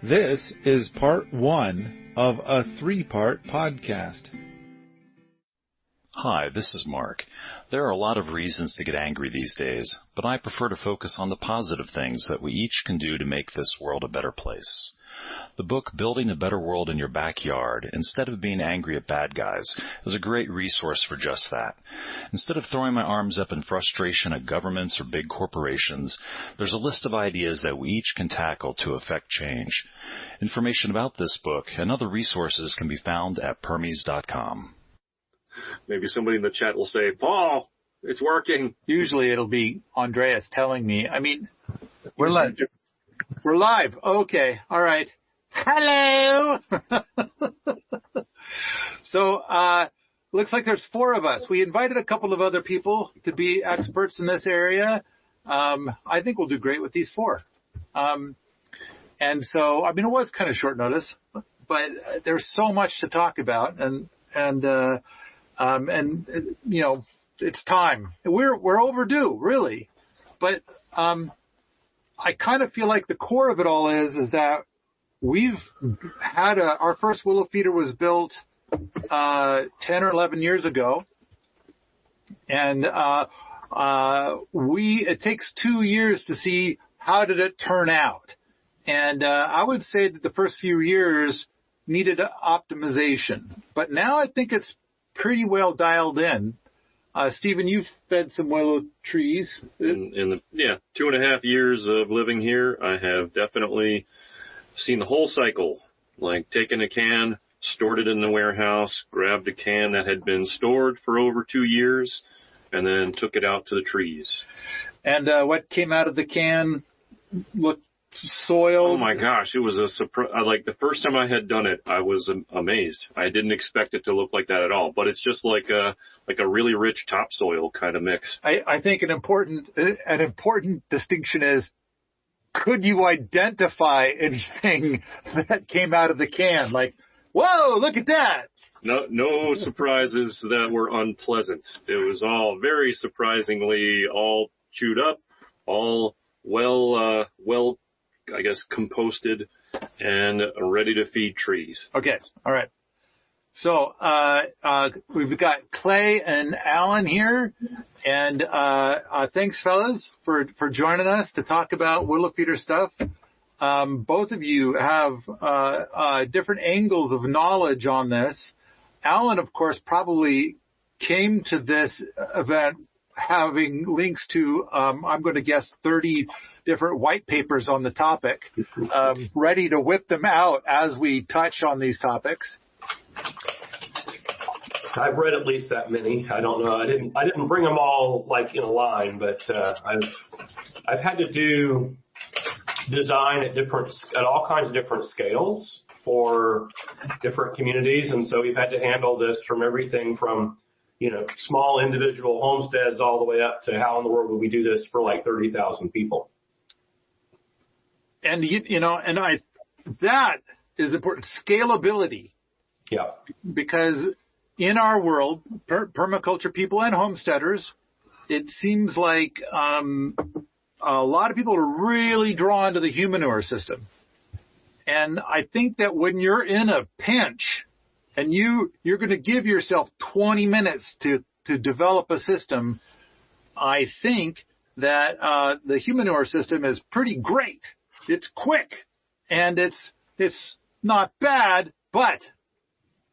This is part 1 of a 3-part podcast. Hi, this is Mark. There are a lot of reasons to get angry these days, but I prefer to focus on the positive things that we each can do to make this world a better place. The book, Building a Better World in Your Backyard, Instead of Being Angry at Bad Guys, is a great resource for just that. Instead of throwing my arms up in frustration at governments or big corporations, there's a list of ideas that we each can tackle to affect change. Information about this book and other resources can be found at permies.com. Maybe somebody in the chat will say, Paul, it's working. Usually it'll be Andreas telling me. We're live. We're live. Okay. All right. Hello. So, looks like there's 4 of us. We invited a couple of other people to be experts in this area. I think we'll do great with these 4. And so, it was kind of short notice, but there's so much to talk about and it's time. We're overdue, really. But, I kind of feel like the core of it all is that we've had our first willow feeder was built 10 or 11 years ago, and it takes 2 years to see how did it turn out. And I would say that the first few years needed optimization, but now I think it's pretty well dialed in. Stephen, you've fed some willow trees. In the 2.5 years of living here, I have definitely seen the whole cycle. Like taken a can, stored it in the warehouse, grabbed a can that had been stored for over 2 years, and then took it out to the trees. And what came out of the can looked soiled? Oh my gosh, it was a surprise. Like the first time I had done it, I was amazed. I didn't expect it to look like that at all. But it's just like a really rich topsoil kind of mix. I think an important distinction is, could you identify anything that came out of the can? Like, whoa, look at that. No surprises that were unpleasant. It was all very surprisingly all chewed up, all well, I guess, composted and ready to feed trees. Okay. All right. So, we've got Clay and Alan here, and, thanks fellas for joining us to talk about willow feeder stuff. Both of you have, different angles of knowledge on this. Alan, of course, probably came to this event having links to, I'm going to guess 30 different white papers on the topic, ready to whip them out as we touch on these topics. I've read at least that many. I don't know. I didn't bring them all like in a line, but I've had to do design at all kinds of different scales for different communities, and so we've had to handle this from everything from small individual homesteads all the way up to how in the world would we do this for like 30,000 people. And that is important. Scalability. Yeah. Because in our world, permaculture people and homesteaders, it seems like a lot of people are really drawn to the humanure system. And I think that when you're in a pinch and you're going to give yourself 20 minutes to develop a system, I think that the humanure system is pretty great. It's quick and it's not bad,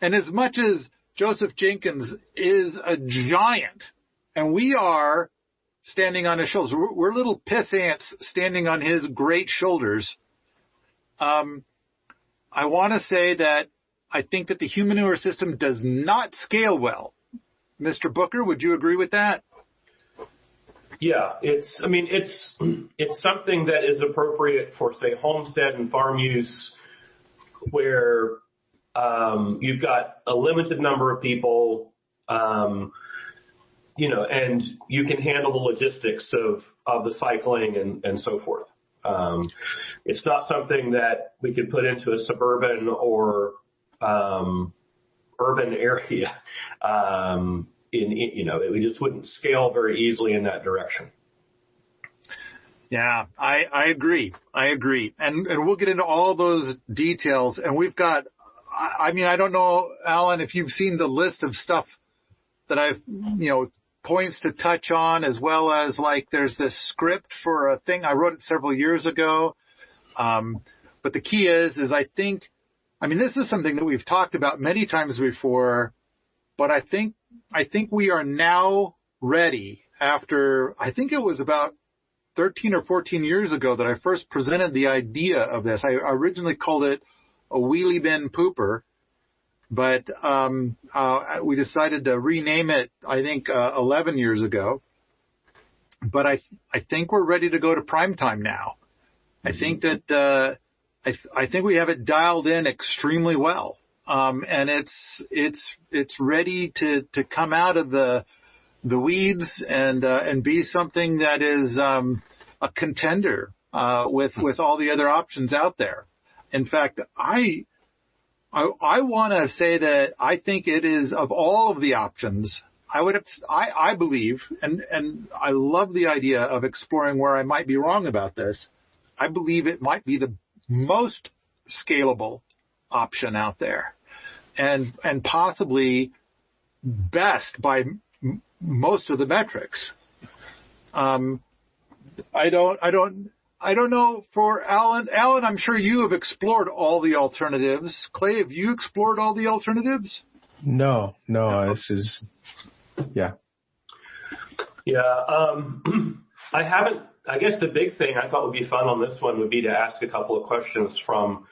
and as much as Joseph Jenkins is a giant and we are standing on his shoulders, we're little piss ants standing on his great shoulders. I want to say that I think that the humanure system does not scale well. Mr. Booker, would you agree with that? Yeah, it's something that is appropriate for, say, homestead and farm use where you've got a limited number of people, and you can handle the logistics of the cycling and so forth. It's not something that we could put into a suburban or urban area. We just wouldn't scale very easily in that direction. Yeah, I agree. And we'll get into all those details. And we've got, I mean, I don't know, Alan, if you've seen the list of stuff that I've, points to touch on, as well as like there's this script for a thing. I wrote it several years ago. But the key is I think, this is something that we've talked about many times before, but I think we are now ready after, I think it was about 13 or 14 years ago that I first presented the idea of this. I originally called it a wheelie bin pooper, but we decided to rename it, I think, 11 years ago. But I think we're ready to go to prime time now. I think that I think we have it dialed in extremely well, and it's ready to come out of the weeds and be something that is a contender with all the other options out there. In fact, I want to say that I think it is, of all of the options, I believe, and I love the idea of exploring where I might be wrong about this. I believe it might be the most scalable option out there, and possibly best by most of the metrics. I don't know for Alan. Alan, I'm sure you have explored all the alternatives. Clay, have you explored all the alternatives? No, this is, yeah. Yeah, I haven't. I guess the big thing I thought would be fun on this one would be to ask a couple of questions from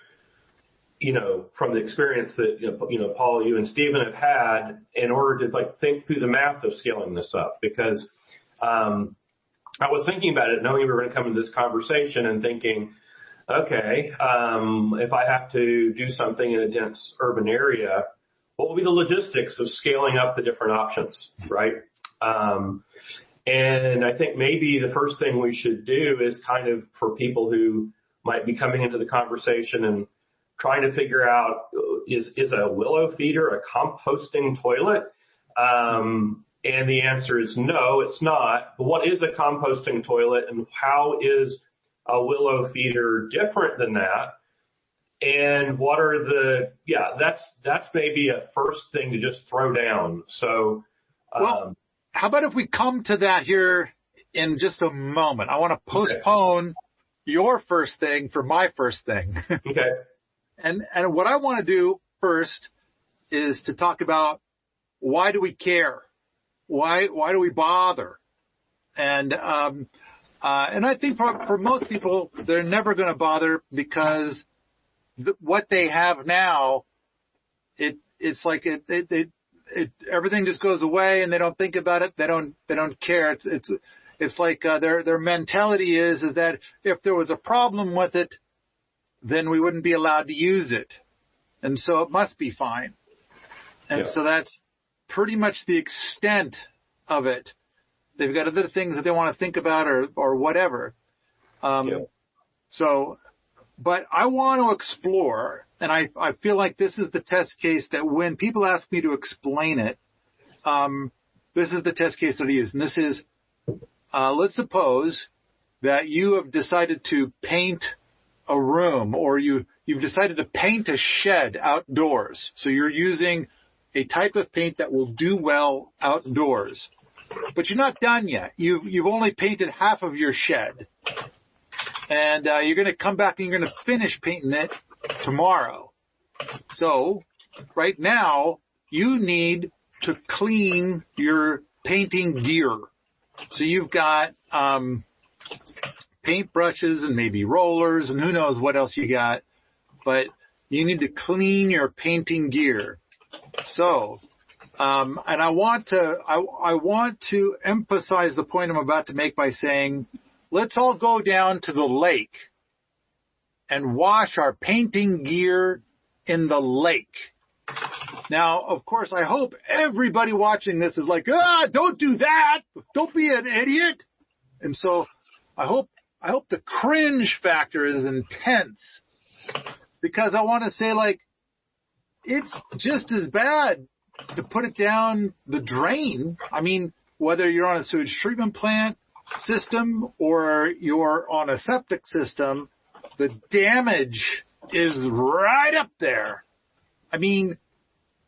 the experience that, Paul, you and Stephen have had in order to think through the math of scaling this up. Because I was thinking about it, knowing we were going to come into this conversation and thinking, okay, if I have to do something in a dense urban area, what will be the logistics of scaling up the different options, right? And I think maybe the first thing we should do is kind of, for people who might be coming into the conversation and trying to figure out, is a Willow feeder a composting toilet? And the answer is no, it's not. But what is a composting toilet, and how is a Willow feeder different than that? And what are that's maybe a first thing to just throw down. So, well, how about if we come to that here in just a moment? I want to postpone your first thing for my first thing. Okay. And what I want to do first is to talk about, why do we care? Why do we bother? And I think for most people, they're never going to bother because what they have now, it's like everything just goes away and they don't think about it. They don't care. It's like their mentality is that if there was a problem with it, then we wouldn't be allowed to use it, and so it must be fine. And so that's pretty much the extent of it. They've got other things that they want to think about or whatever. So, but I want to explore, and I feel like this is the test case that when people ask me to explain it, this is the test case that I use. And this is, let's suppose that you have decided to paint a room, or you've decided to paint a shed outdoors. So you're using a type of paint that will do well outdoors, but you're not done yet. You've only painted half of your shed, and you're going to come back and you're going to finish painting it tomorrow. So right now you need to clean your painting gear. So you've got paint brushes and maybe rollers and who knows what else you got, but you need to clean your painting gear. So, and I want to emphasize the point I'm about to make by saying, let's all go down to the lake and wash our painting gear in the lake. Now, of course, I hope everybody watching this is like, don't do that. Don't be an idiot. And so I hope the cringe factor is intense, because I want to say, like, it's just as bad to put it down the drain. I mean, whether you're on a sewage treatment plant system or you're on a septic system, the damage is right up there. I mean,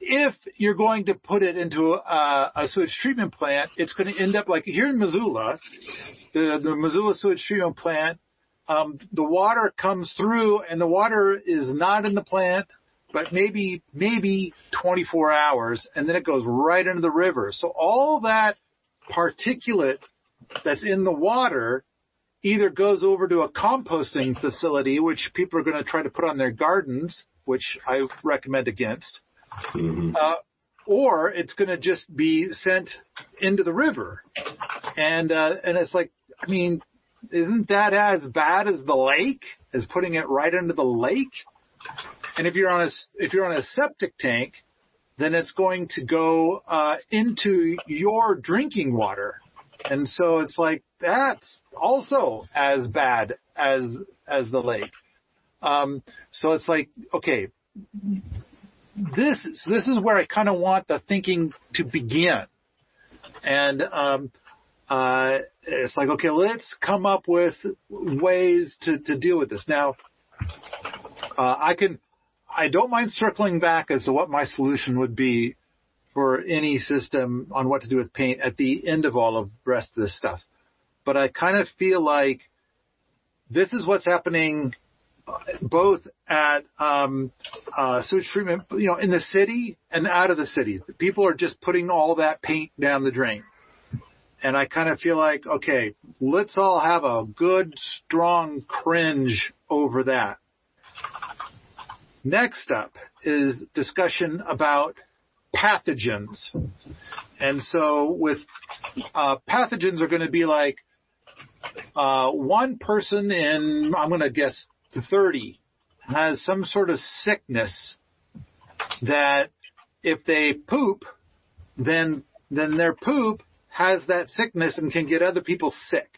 if you're going to put it into a sewage treatment plant, it's going to end up like here in Missoula, the Missoula sewage treatment plant, the water comes through and the water is not in the plant, but maybe 24 hours, and then it goes right into the river. So all that particulate that's in the water either goes over to a composting facility, which people are going to try to put on their gardens, which I recommend against, or it's going to just be sent into the river. And it's like, I mean, isn't that as bad as the lake, as putting it right into the lake? And if you're on a septic tank, then it's going to go into your drinking water. And so it's like that's also as bad as the lake. So it's like, okay, this is where I kind of want the thinking to begin. And it's like, okay, let's come up with ways to deal with this. Now, I don't mind circling back as to what my solution would be for any system on what to do with paint at the end of all of the rest of this stuff. But I kind of feel like this is what's happening both at sewage treatment, in the city and out of the city. People are just putting all that paint down the drain. And I kind of feel like, okay, let's all have a good, strong cringe over that. Next up is discussion about pathogens. And so with pathogens are going to be like one person in, I'm going to guess 30, has some sort of sickness that if they poop, then their poop has that sickness and can get other people sick.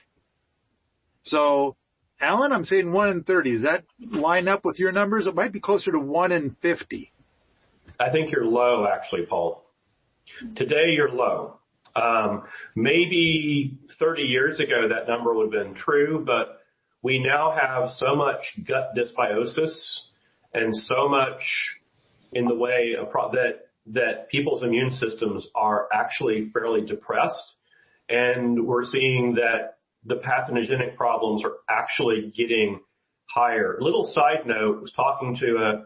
So, Alan, I'm saying 1 in 30. Does that line up with your numbers? It might be closer to 1 in 50. I think you're low, actually, Paul. Today, you're low. Maybe 30 years ago, that number would have been true, but we now have so much gut dysbiosis and so much in the way of that people's immune systems are actually fairly depressed. And we're seeing that the pathogenic problems are actually getting higher. Little side note, I was talking to a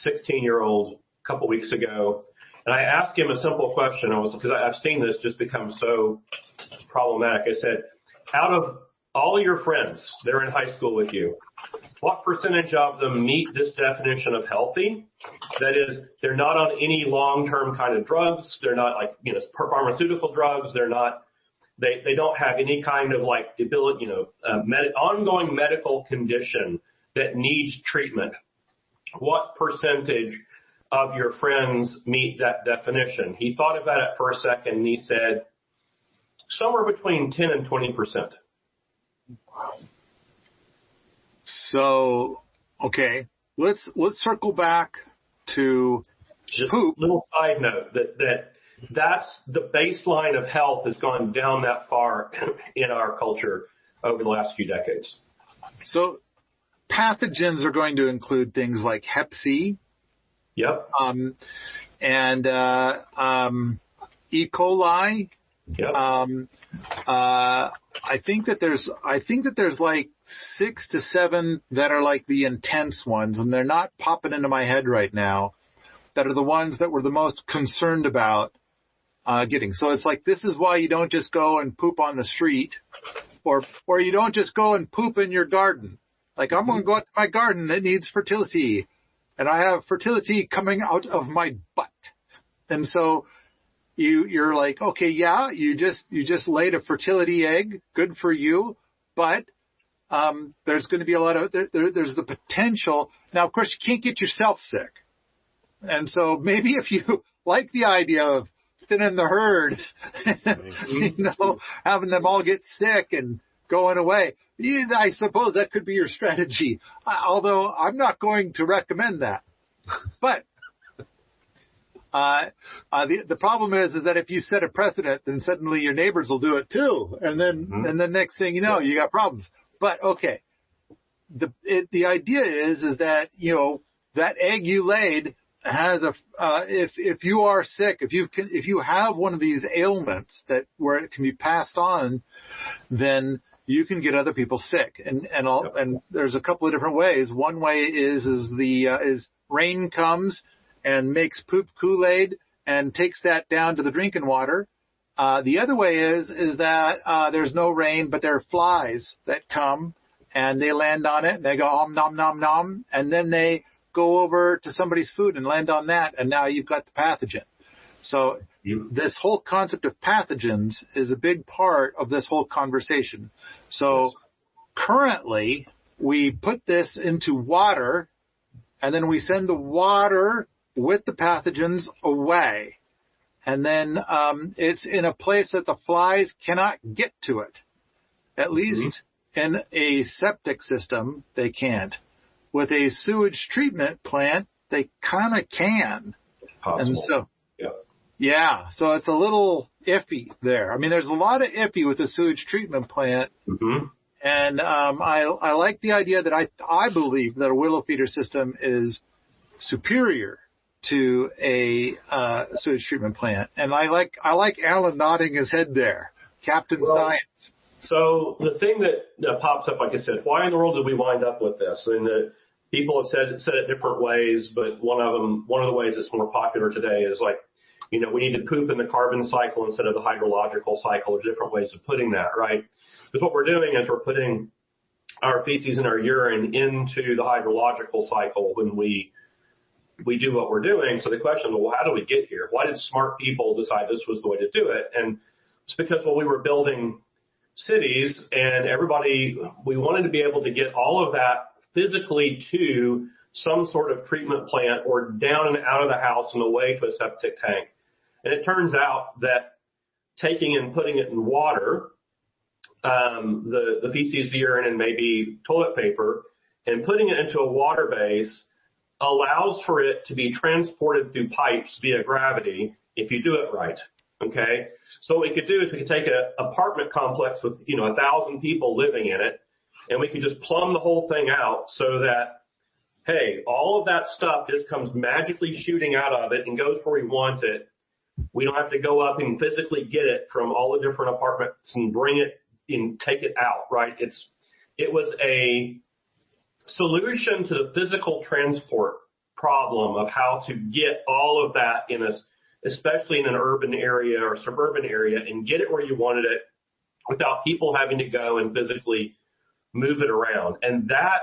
16-year-old a couple weeks ago, and I asked him a simple question. Because I've seen this just become so problematic. I said, out of all of your friends that are in high school with you, what percentage of them meet this definition of healthy? That is, they're not on any long-term kind of drugs. They're not like, pharmaceutical drugs. They're not, they don't have any kind of like debility, ongoing medical condition that needs treatment. What percentage of your friends meet that definition? He thought about it for a second and he said, somewhere between 10 and 20%. So, okay, let's circle back to just poop. A little side note that's the baseline of health has gone down that far in our culture over the last few decades. So pathogens are going to include things like Hep C. Yep. And E. coli. Yep. I think that there's like 6 to 7 that are like the intense ones, and they're not popping into my head right now, that are the ones that we're the most concerned about getting. So it's like, this is why you don't just go and poop on the street, or you don't just go and poop in your garden. Like, I'm going to go out to my garden that needs fertility, and I have fertility coming out of my butt. And so you're like, okay, yeah, you just laid a fertility egg, good for you, but there's going to be a lot of there's the potential. Now, of course, you can't get yourself sick, and so maybe if you like the idea of thinning the herd, having them all get sick and going away, I suppose that could be your strategy. Although I'm not going to recommend that, but The problem is that if you set a precedent, then suddenly your neighbors will do it too. And then next thing you know, you got problems. But okay. The idea is that, that egg you laid has if you are sick, if you have one of these ailments where it can be passed on, then you can get other people sick. And there's a couple of different ways. One way is rain comes and makes poop Kool-Aid and takes that down to the drinking water. The other way is that there's no rain, but there are flies that come and they land on it and they go nom nom nom, and then they go over to somebody's food and land on that, and now you've got the pathogen. So this whole concept of pathogens is a big part of this whole conversation. So currently we put this into water, and then we send the water with the pathogens away. And then it's in a place that the flies cannot get to it. At least in a septic system, they can't. With a sewage treatment plant, they kind of can. Possible. And so, so it's a little iffy there. I mean, there's a lot of iffy with the sewage treatment plant. Mm-hmm. And I like the idea that I believe that a willow feeder system is superior to a sewage treatment plant. And I like Alan nodding his head there. Captain Science. So the thing that pops up, like I said, why in the world did we wind up with this? And people have said it different ways, but one of the ways that's more popular today is like, we need to poop in the carbon cycle instead of the hydrological cycle. There's different ways of putting that, right? Because what we're doing is we're putting our feces and our urine into the hydrological cycle when we do what we're doing. So the question, well, how do we get here? Why did smart people decide this was the way to do it? And it's because, we were building cities and we wanted to be able to get all of that physically to some sort of treatment plant or down and out of the house and away to a septic tank. And it turns out that taking and putting it in water, the feces, the urine, and maybe toilet paper, and putting it into a water base allows for it to be transported through pipes via gravity if you do it right. Okay? So what we could do is we could take an apartment complex with, 1,000 people living in it, and we could just plumb the whole thing out so that, hey, all of that stuff just comes magically shooting out of it and goes where we want it. We don't have to go up and physically get it from all the different apartments and bring it and take it out, right? It was a solution to the physical transport problem of how to get all of that especially in an urban area or suburban area, and get it where you wanted it without people having to go and physically move it around. And that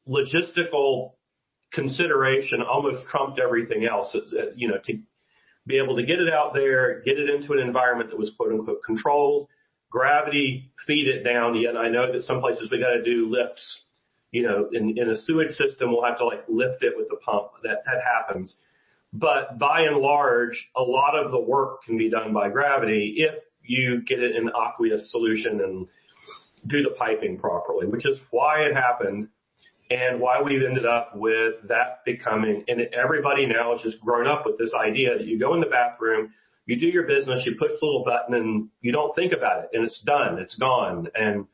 logistical consideration almost trumped everything else, to be able to get it out there, get it into an environment that was quote unquote controlled, gravity feed it down. Yet I know that some places we got to do lifts, in a sewage system, we'll have to lift it with a pump. That happens. But by and large, a lot of the work can be done by gravity if you get it in an aqueous solution and do the piping properly, which is why it happened and why we've ended up with that becoming, and everybody now has just grown up with this idea that you go in the bathroom, you do your business, you push the little button and you don't think about it and it's done, it's gone. And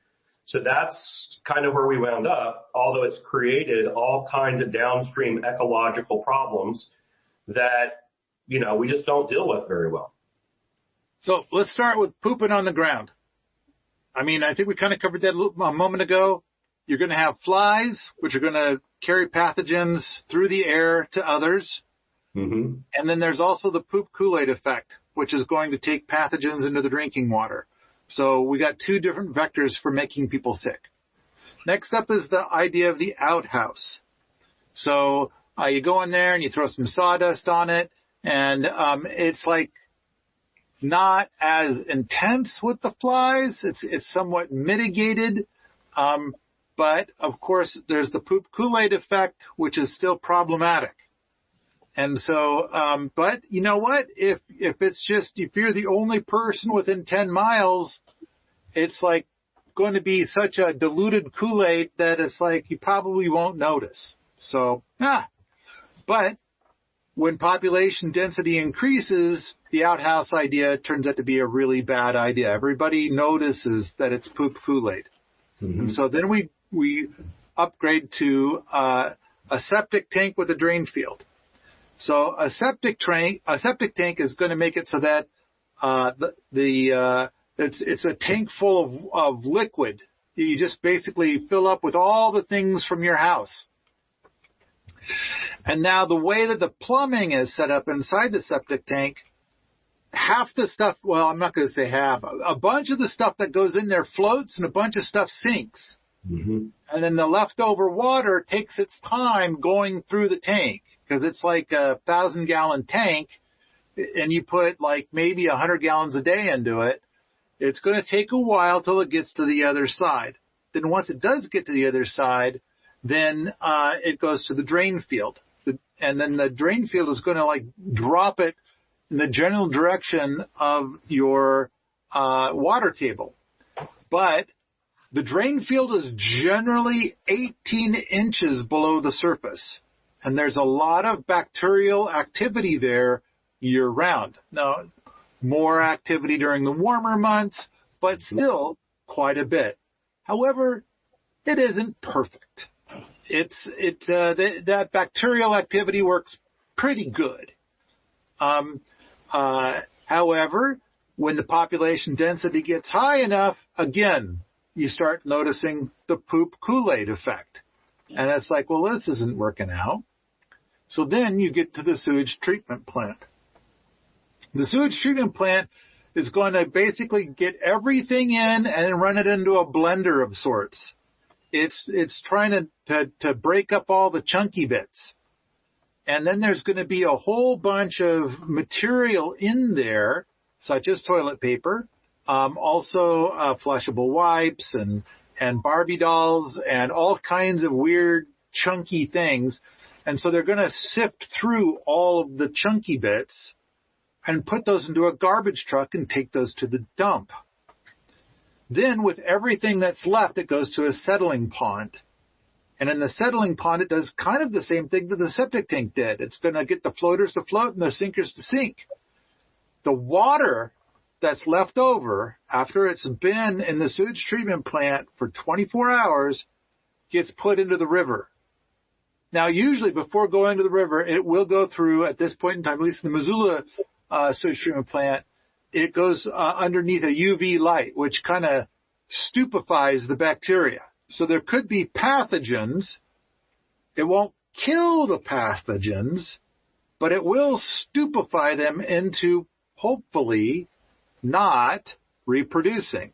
so that's kind of where we wound up, although it's created all kinds of downstream ecological problems that, we just don't deal with very well. So let's start with pooping on the ground. I think we kind of covered that a moment ago. You're going to have flies, which are going to carry pathogens through the air to others. Mm-hmm. And then there's also the poop Kool-Aid effect, which is going to take pathogens into the drinking water. So we got two different vectors for making people sick. Next up is the idea of the outhouse. So you go in there and you throw some sawdust on it, and it's not as intense with the flies. It's somewhat mitigated. But of course, there's the poop Kool-Aid effect, which is still problematic. And so, but you know what? If you're the only person within 10 miles, it's going to be such a diluted Kool-Aid that it's you probably won't notice. So, but when population density increases, the outhouse idea turns out to be a really bad idea. Everybody notices that it's poop Kool-Aid. Mm-hmm. And so then we upgrade to a septic tank with a drain field. So a septic tank is going to make it so that it's a tank full of liquid. You just basically fill up with all the things from your house. And now the way that the plumbing is set up inside the septic tank, half the stuff, well, I'm not going to say half, a bunch of the stuff that goes in there floats and a bunch of stuff sinks. Mm-hmm. And then the leftover water takes its time going through the tank because it's like a 1,000-gallon tank and you put like maybe 100 gallons a day into it. It's going to take a while till it gets to the other side. Then once it does get to the other side, then it goes to the drain field. And then the drain field is going to like drop it in the general direction of your water table. But the drain field is generally 18 inches below the surface. And there's a lot of bacterial activity there year round. Now, more activity during the warmer months, but still quite a bit. However, it isn't perfect. That bacterial activity works pretty good. However, when the population density gets high enough, again, you start noticing the poop Kool-Aid effect. And it's like, well, this isn't working out. So then you get to the sewage treatment plant. The sewage treatment plant is going to basically get everything in and then run it into a blender of sorts. It's trying to break up all the chunky bits. And then there's going to be a whole bunch of material in there, such as toilet paper, also flushable wipes and Barbie dolls and all kinds of weird chunky things. And so they're going to sift through all of the chunky bits and put those into a garbage truck and take those to the dump. Then with everything that's left, it goes to a settling pond. And in the settling pond, it does kind of the same thing that the septic tank did. It's going to get the floaters to float and the sinkers to sink. The water that's left over after it's been in the sewage treatment plant for 24 hours gets put into the river. Now, usually before going to the river, it will go through, at this point in time, at least in the Missoula sewage treatment plant, it goes underneath a UV light, which kind of stupefies the bacteria. So there could be pathogens. It won't kill the pathogens, but it will stupefy them into, hopefully, not reproducing.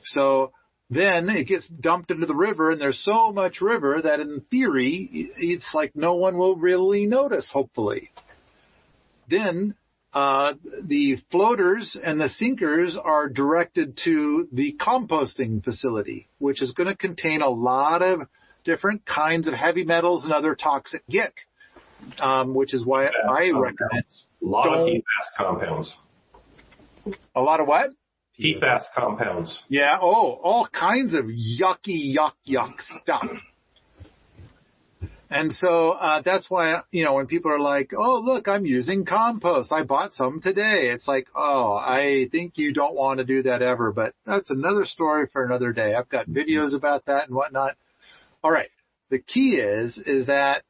So then it gets dumped into the river, and there's so much river that in theory, it's like no one will really notice, hopefully. Then the floaters and the sinkers are directed to the composting facility, which is going to contain a lot of different kinds of heavy metals and other toxic gick, which is why I recommend. A lot of heat-fast compounds. A lot of what? Heat-fast compounds. Yeah, all kinds of yucky stuff. And so that's why, when people are like, oh, look, I'm using compost. I bought some today. It's like, oh, I think you don't want to do that ever. But that's another story for another day. I've got videos about that and whatnot. All right. The key is that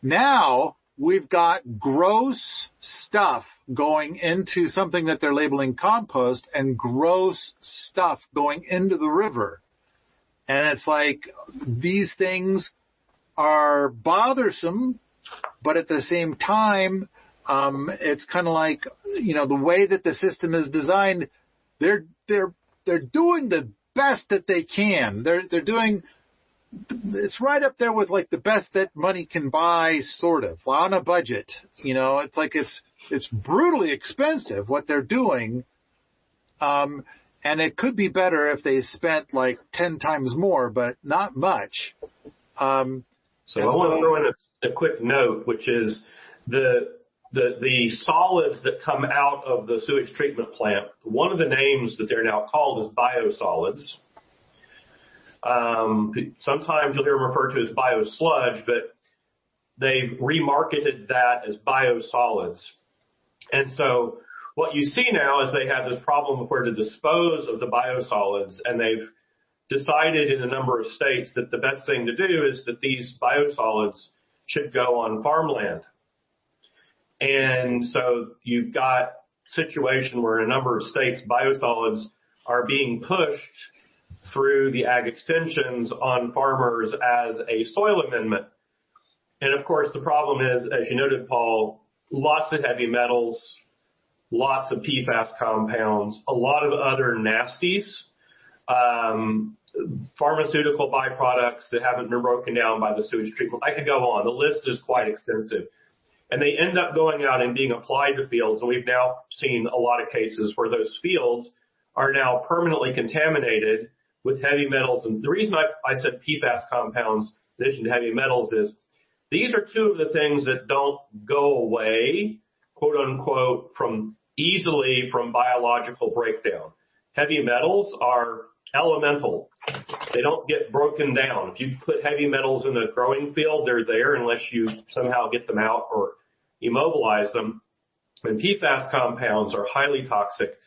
now we've got gross stuff going into something that they're labeling compost and gross stuff going into the river. And it's like these things are bothersome, but at the same time, it's kind of like, the way that the system is designed, they're doing the best that they can. They're doing, it's right up there with like the best that money can buy, sort of, on a budget. It's like it's brutally expensive what they're doing. And it could be better if they spent like 10 times more, but not much. So I want to throw in a quick note, which is the solids that come out of the sewage treatment plant. One of the names that they're now called is biosolids. Sometimes you'll hear them referred to as biosludge, but they've remarketed that as biosolids. And so what you see now is they have this problem of where to dispose of the biosolids, and they've decided in a number of states that the best thing to do is that these biosolids should go on farmland. And so you've got a situation where in a number of states, biosolids are being pushed through the ag extensions on farmers as a soil amendment. And of course, the problem is, as you noted, Paul, lots of heavy metals, lots of PFAS compounds, a lot of other nasties, pharmaceutical byproducts that haven't been broken down by the sewage treatment. I could go on. The list is quite extensive. And they end up going out and being applied to fields. And we've now seen a lot of cases where those fields are now permanently contaminated with heavy metals. And the reason I said PFAS compounds in addition to heavy metals is these are two of the things that don't go away, quote unquote, easily from biological breakdown. Heavy metals are elemental. They don't get broken down. If you put heavy metals in a growing field, they're there unless you somehow get them out or immobilize them. And PFAS compounds are highly toxic.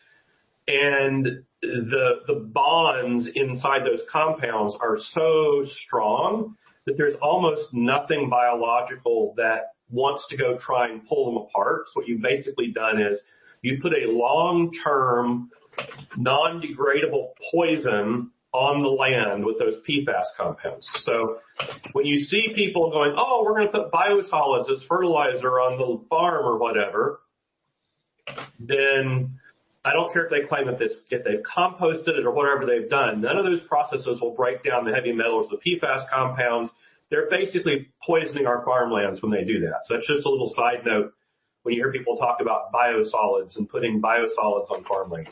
And the bonds inside those compounds are so strong that there's almost nothing biological that wants to go try and pull them apart. So what you've basically done is you put a long-term, non-degradable poison on the land with those PFAS compounds. So when you see people going, oh, we're going to put biosolids as fertilizer on the farm or whatever, then I don't care if they claim that if they've composted it or whatever they've done, none of those processes will break down the heavy metals, the PFAS compounds. They're basically poisoning our farmlands when they do that. So that's just a little side note when you hear people talk about biosolids and putting biosolids on farmland.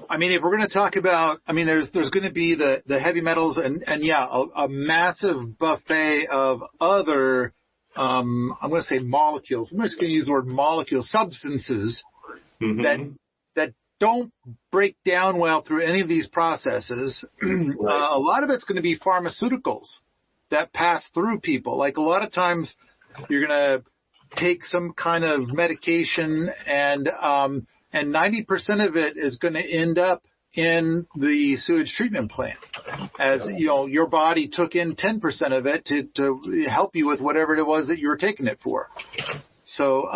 I mean, if we're going to talk about, I mean, there's going to be the heavy metals and yeah, a massive buffet of other, I'm going to say molecules. I'm just going to use the word molecule, substances that don't break down well through any of these processes. Right. A lot of it's going to be pharmaceuticals that pass through people. Like a lot of times you're going to take some kind of medication and 90% of it is going to end up in the sewage treatment plant. As you know, your body took in 10% of it to help you with whatever it was that you were taking it for. So,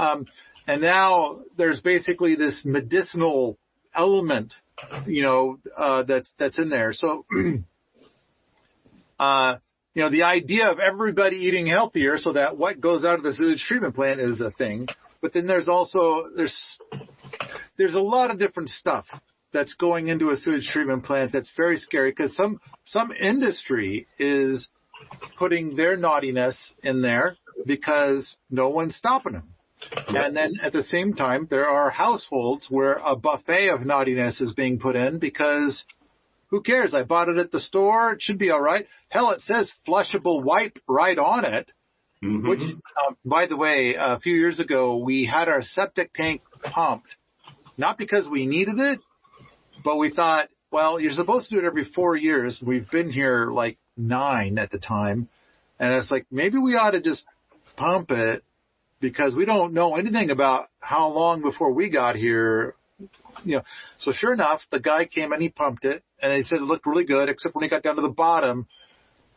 and now there's basically this medicinal element, that's in there. So, the idea of everybody eating healthier so that what goes out of the sewage treatment plant is a thing. But then there's a lot of different stuff that's going into a sewage treatment plant that's very scary because some industry is putting their naughtiness in there because no one's stopping them. And then at the same time, there are households where a buffet of naughtiness is being put in because who cares? I bought it at the store. It should be all right. Hell, it says flushable wipe right on it. Mm-hmm. Which, by the way, a few years ago, we had our septic tank pumped, not because we needed it, but we thought, well, you're supposed to do it every 4 years. We've been here like 9 at the time. And it's like, maybe we ought to just pump it because we don't know anything about how long before we got here. So sure enough, the guy came and he pumped it and he said it looked really good, except when he got down to the bottom.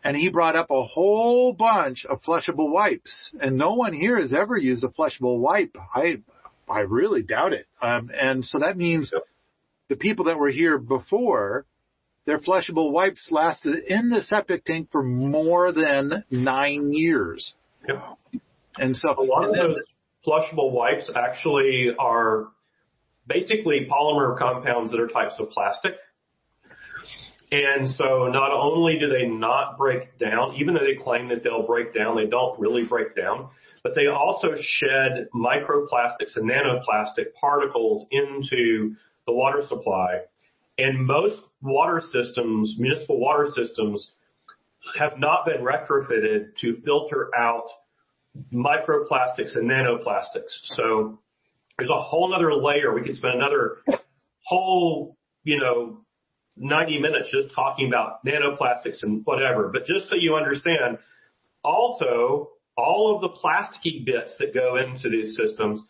And he brought up a whole bunch of flushable wipes. And no one here has ever used a flushable wipe. I really doubt it. And so that means the people that were here before, their flushable wipes lasted in the septic tank for more than 9 years. Yep. And so a lot of those flushable wipes actually are basically polymer compounds that are types of plastic. And so not only do they not break down, even though they claim that they'll break down, they don't really break down, but they also shed microplastics and nanoplastic particles into the water supply. And most water systems, municipal water systems, have not been retrofitted to filter out microplastics and nanoplastics. So there's a whole other layer. We could spend another whole, 90 minutes just talking about nanoplastics and whatever. But just so you understand, Also, all of the plasticky bits that go into these systems,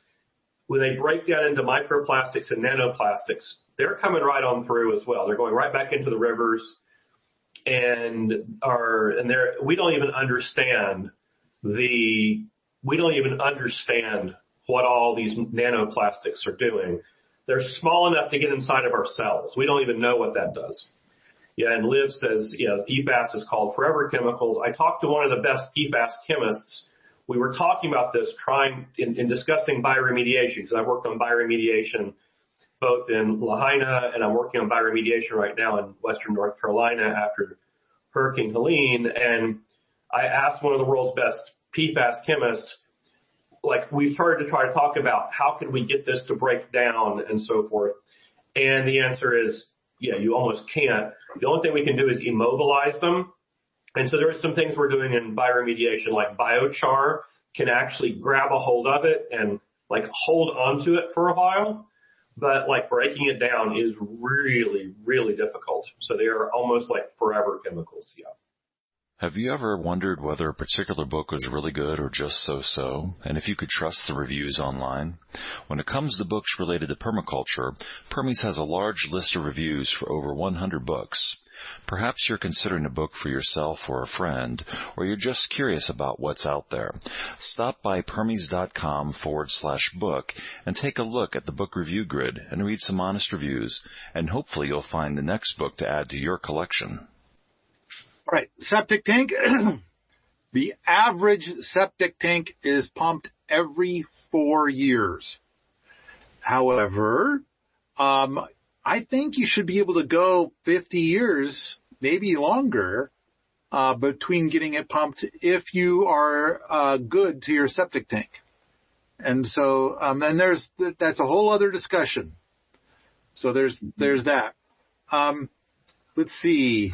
when they break down into microplastics and nanoplastics, they're coming right on through as well. They're going right back into the rivers, and we don't even understand what all these nanoplastics are doing. They're small enough to get inside of our cells. We don't even know what that does. Yeah, and Liv says, PFAS is called forever chemicals. I talked to one of the best PFAS chemists. We were talking about this, in discussing bioremediation, because I worked on bioremediation both in Lahaina, and I'm working on bioremediation right now in western North Carolina after Hurricane Helene. And I asked one of the world's best PFAS chemists, we started to try to talk about how could we get this to break down and so forth. And the answer is, you almost can't. The only thing we can do is immobilize them. And so there are some things we're doing in bioremediation, like biochar can actually grab a hold of it and hold onto it for a while. But breaking it down is really, really difficult. So they are almost like forever chemicals. Yeah. Have you ever wondered whether a particular book was really good or just so-so, and if you could trust the reviews online? When it comes to books related to permaculture, Permies has a large list of reviews for over 100 books. Perhaps you're considering a book for yourself or a friend, or you're just curious about what's out there. Stop by permies.com/book and take a look at the book review grid and read some honest reviews, and hopefully you'll find the next book to add to your collection. All right, septic tank. The average septic tank is pumped every 4 years. However, I think you should be able to go 50 years, maybe longer, between getting it pumped if you are good to your septic tank. And so, and that's a whole other discussion. So there's that. Let's see.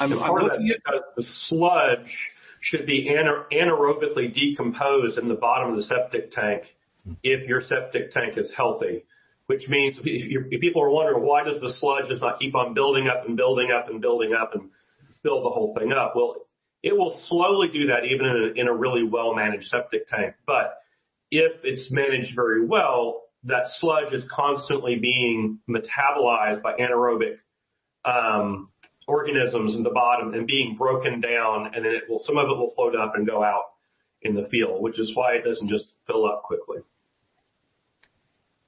I'm looking at the sludge should be anaerobically decomposed in the bottom of the septic tank if your septic tank is healthy, which means if people are wondering why does the sludge just not keep on building up and building up and building up and build the whole thing up? Well, it will slowly do that even in a really well-managed septic tank. But if it's managed very well, that sludge is constantly being metabolized by anaerobic organisms in the bottom and being broken down, and then some of it will float up and go out in the field, which is why it doesn't just fill up quickly.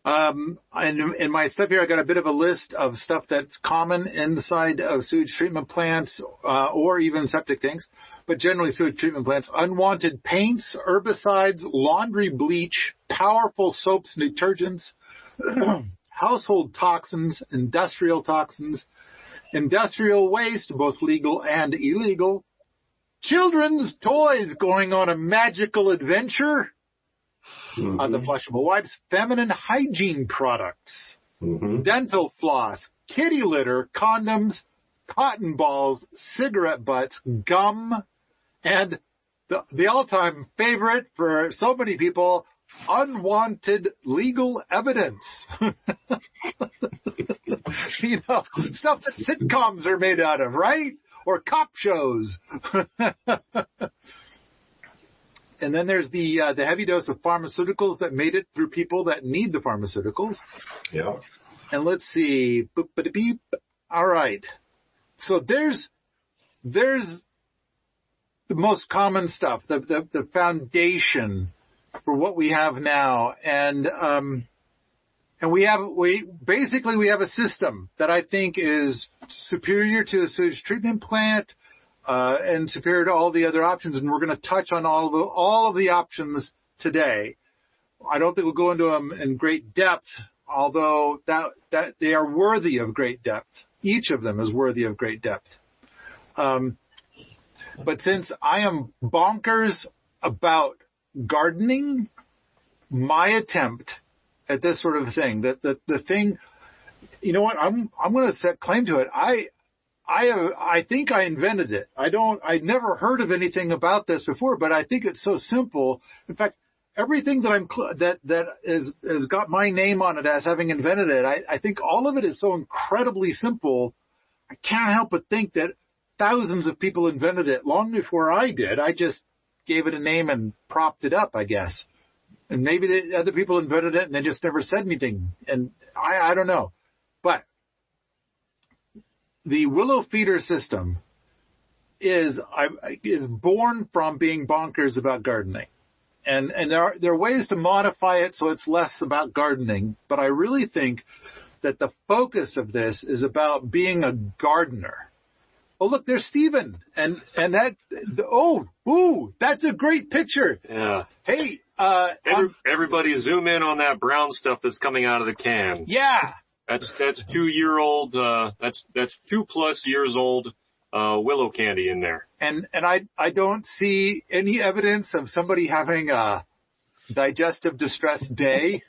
And in my stuff here, I got a bit of a list of stuff that's common inside of sewage treatment plants, or even septic tanks, but generally sewage treatment plants. Unwanted paints, herbicides, laundry bleach, powerful soaps, detergents, household toxins, industrial waste, both legal and illegal, children's toys going on a magical adventure, the flushable wipes, feminine hygiene products, dental floss, kitty litter, condoms, cotton balls, cigarette butts, gum, and the all-time favorite for so many people, unwanted legal evidence. Stuff that sitcoms are made out of, right? Or cop shows. And then there's the heavy dose of pharmaceuticals that made it through people that need the pharmaceuticals. Yeah. And let's see. All right. So there's the most common stuff, the foundation for what we have now. And we have a system that I think is superior to a sewage treatment plant, and superior to all the other options. And we're going to touch on all of the options today. I don't think we'll go into them in great depth, although that they are worthy of great depth. Each of them is worthy of great depth. But since I am bonkers about gardening, my attempt at this sort of thing, the thing, you know what, I'm going to set claim to it. I think I invented it. I'd never heard of anything about this before, but I think it's so simple. In fact, everything that has got my name on it as having invented it, I think all of it is so incredibly simple. I can't help but think that thousands of people invented it long before I did. I just gave it a name and propped it up, I guess. And maybe the other people invented it and they just never said anything. And I don't know. But the Willow feeder system is born from being bonkers about gardening. And there are ways to modify it so it's less about gardening. But I really think that the focus of this is about being a gardener. Oh, look, there's Stephen. And that, that's a great picture. Yeah. Hey, everybody zoom in on that brown stuff that's coming out of the can. Yeah. That's 2-year-old, that's 2+ years old, Willow candy in there. And I don't see any evidence of somebody having a digestive distress day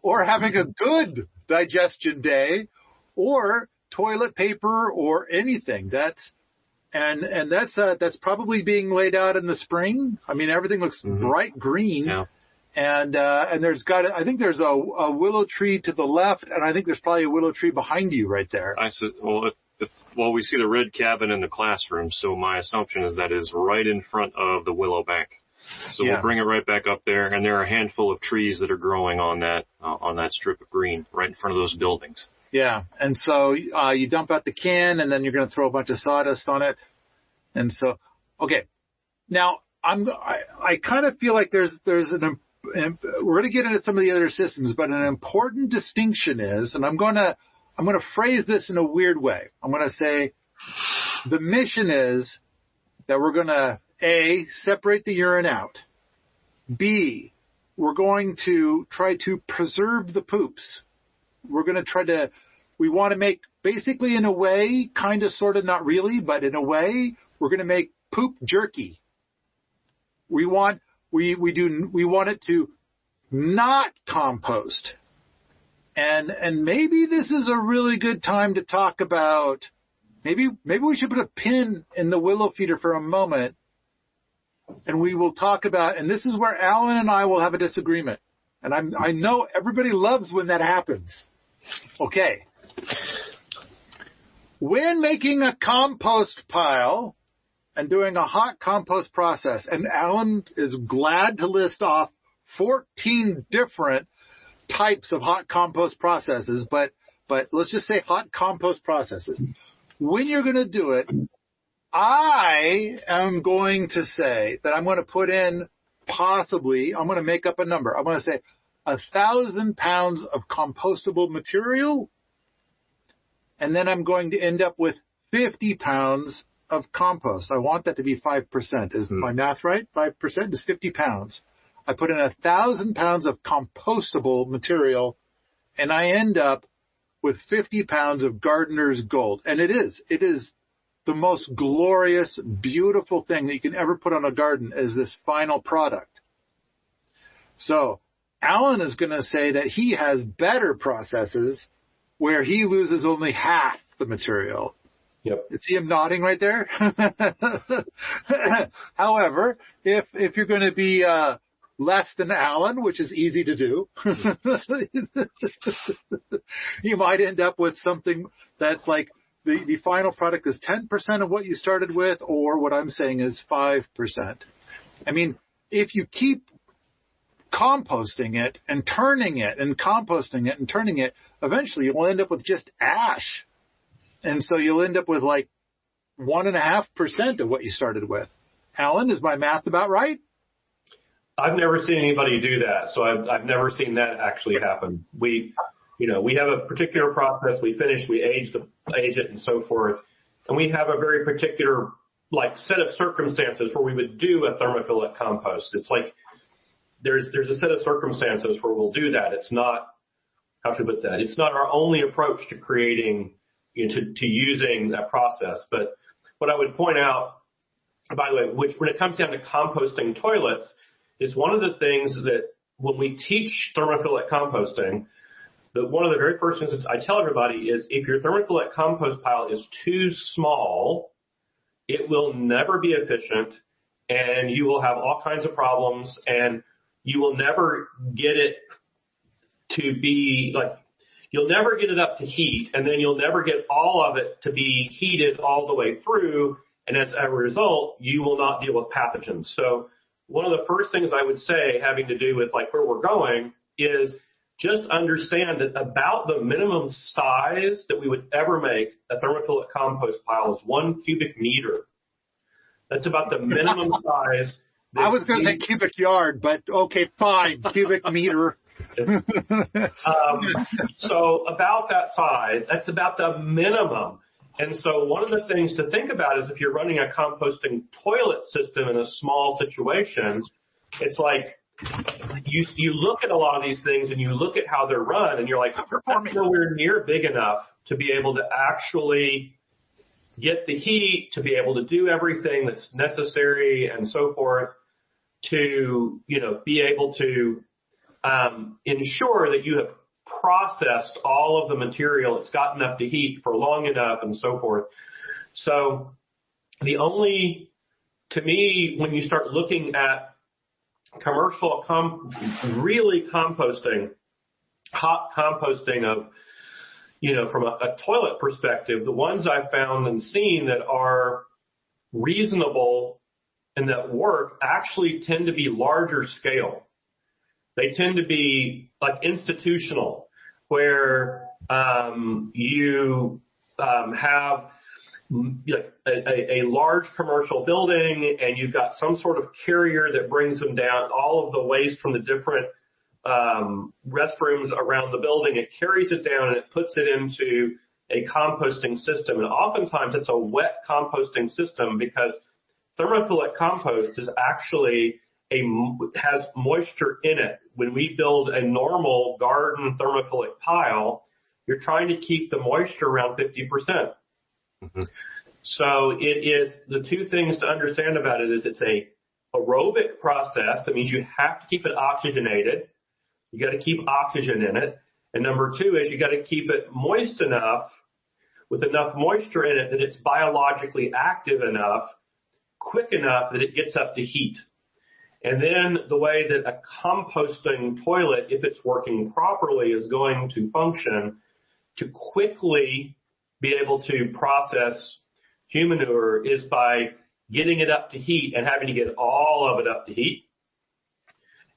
or having a good digestion day or toilet paper or anything. That's probably being laid out in the spring. I mean, everything looks bright green. Yeah. And I think there's a willow tree to the left, and I think there's probably a willow tree behind you right there. Well, we see the red cabin in the classroom, so my assumption is that is right in front of the willow bank. So we'll bring it right back up there, and there are a handful of trees that are growing on that strip of green right in front of those buildings. Yeah, and so you dump out the can, and then you're going to throw a bunch of sawdust on it. And so, okay, now I kind of feel like there's we're going to get into some of the other systems, but an important distinction is, and I'm going to phrase this in a weird way. I'm going to say the mission is that we're going to A, separate the urine out. B, we're going to try to preserve the poops. We're going to we want to make, basically in a way, kind of, sort of, not really, but in a way, we're going to make poop jerky. We want it to not compost. And maybe this is a really good time to talk about, maybe we should put a pin in the willow feeder for a moment, and we will talk about, and this is where Alan and I will have a disagreement. And I know everybody loves when that happens. Okay. When making a compost pile and doing a hot compost process, and Alan is glad to list off 14 different types of hot compost processes, but let's just say hot compost processes. When you're going to do it, I am going to say that I'm going to put in I'm going to make up a number. I'm going to say 1,000 pounds of compostable material, and then I'm going to end up with 50 pounds of compost. I want that to be 5%. Is my math right? 5% is 50 pounds. I put in 1,000 pounds of compostable material, and I end up with 50 pounds of gardener's gold. And it is the most glorious, beautiful thing that you can ever put on a garden is this final product. So Alan is going to say that he has better processes where he loses only half the material. Yep. See him nodding right there? However, if you're going to be less than Alan, which is easy to do, you might end up with something that's like the final product is 10% of what you started with, or what I'm saying is 5%. I mean, if you keep composting it and turning it and composting it and turning it, eventually you'll end up with just ash. And so you'll end up with like 1.5% of what you started with. Alan, is my math about right? I've never seen anybody do that, so I've never seen that actually happen. We have a particular process. We finish, we age it, and so forth, and we have a very particular set of circumstances where we would do a thermophilic compost. It's like there's a set of circumstances where we'll do that. It's not, how to put that? It's not our only approach to creating, to using that process. But what I would point out, by the way, which when it comes down to composting toilets, is one of the things that when we teach thermophilic composting, that one of the very first things that I tell everybody is if your thermophilic compost pile is too small, it will never be efficient, and you will have all kinds of problems, and you will never get it to be you'll never get it up to heat, and then you'll never get all of it to be heated all the way through. And as a result, you will not deal with pathogens. So one of the first things I would say having to do with like where we're going is just understand that about the minimum size that we would ever make a thermophilic compost pile is 1 cubic meter. That's about the minimum size. I was going to say cubic yard, but okay, fine, cubic meter. So about that size, that's about the minimum. And so one of the things to think about is if you're running a composting toilet system in a small situation, it's like you look at a lot of these things and you look at how they're run and you're like, that's nowhere near big enough to be able to actually get the heat, to be able to do everything that's necessary and so forth to, be able to ensure that you have processed all of the material, it's gotten up to heat for long enough and so forth. So to me, when you start looking at commercial, really composting, hot composting of, from a toilet perspective, the ones I've found and seen that are reasonable and that work actually tend to be larger scale. They tend to be like institutional, where you have like a large commercial building and you've got some sort of carrier that brings them down, all of the waste from the different restrooms around the building. It carries it down and it puts it into a composting system. And oftentimes it's a wet composting system because thermophilic compost is actually has moisture in it. When we build a normal garden thermophilic pile, you're trying to keep the moisture around 50%. Mm-hmm. So it is, the two things to understand about it is it's a aerobic process. That means you have to keep it oxygenated. You got to keep oxygen in it. And number two is you got to keep it moist enough, with enough moisture in it that it's biologically active enough, quick enough that it gets up to heat. And then the way that a composting toilet, if it's working properly, is going to function to quickly be able to process human manure is by getting it up to heat and having to get all of it up to heat.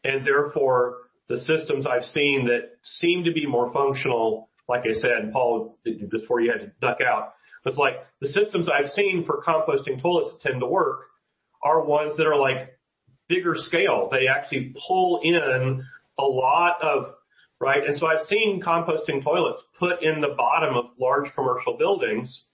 And therefore, the systems I've seen that seem to be more functional, like I said, Paul, before you had to duck out, was like the systems I've seen for composting toilets that tend to work are ones that are like bigger scale. They actually pull in a lot of, right? And so I've seen composting toilets put in the bottom of large commercial buildings,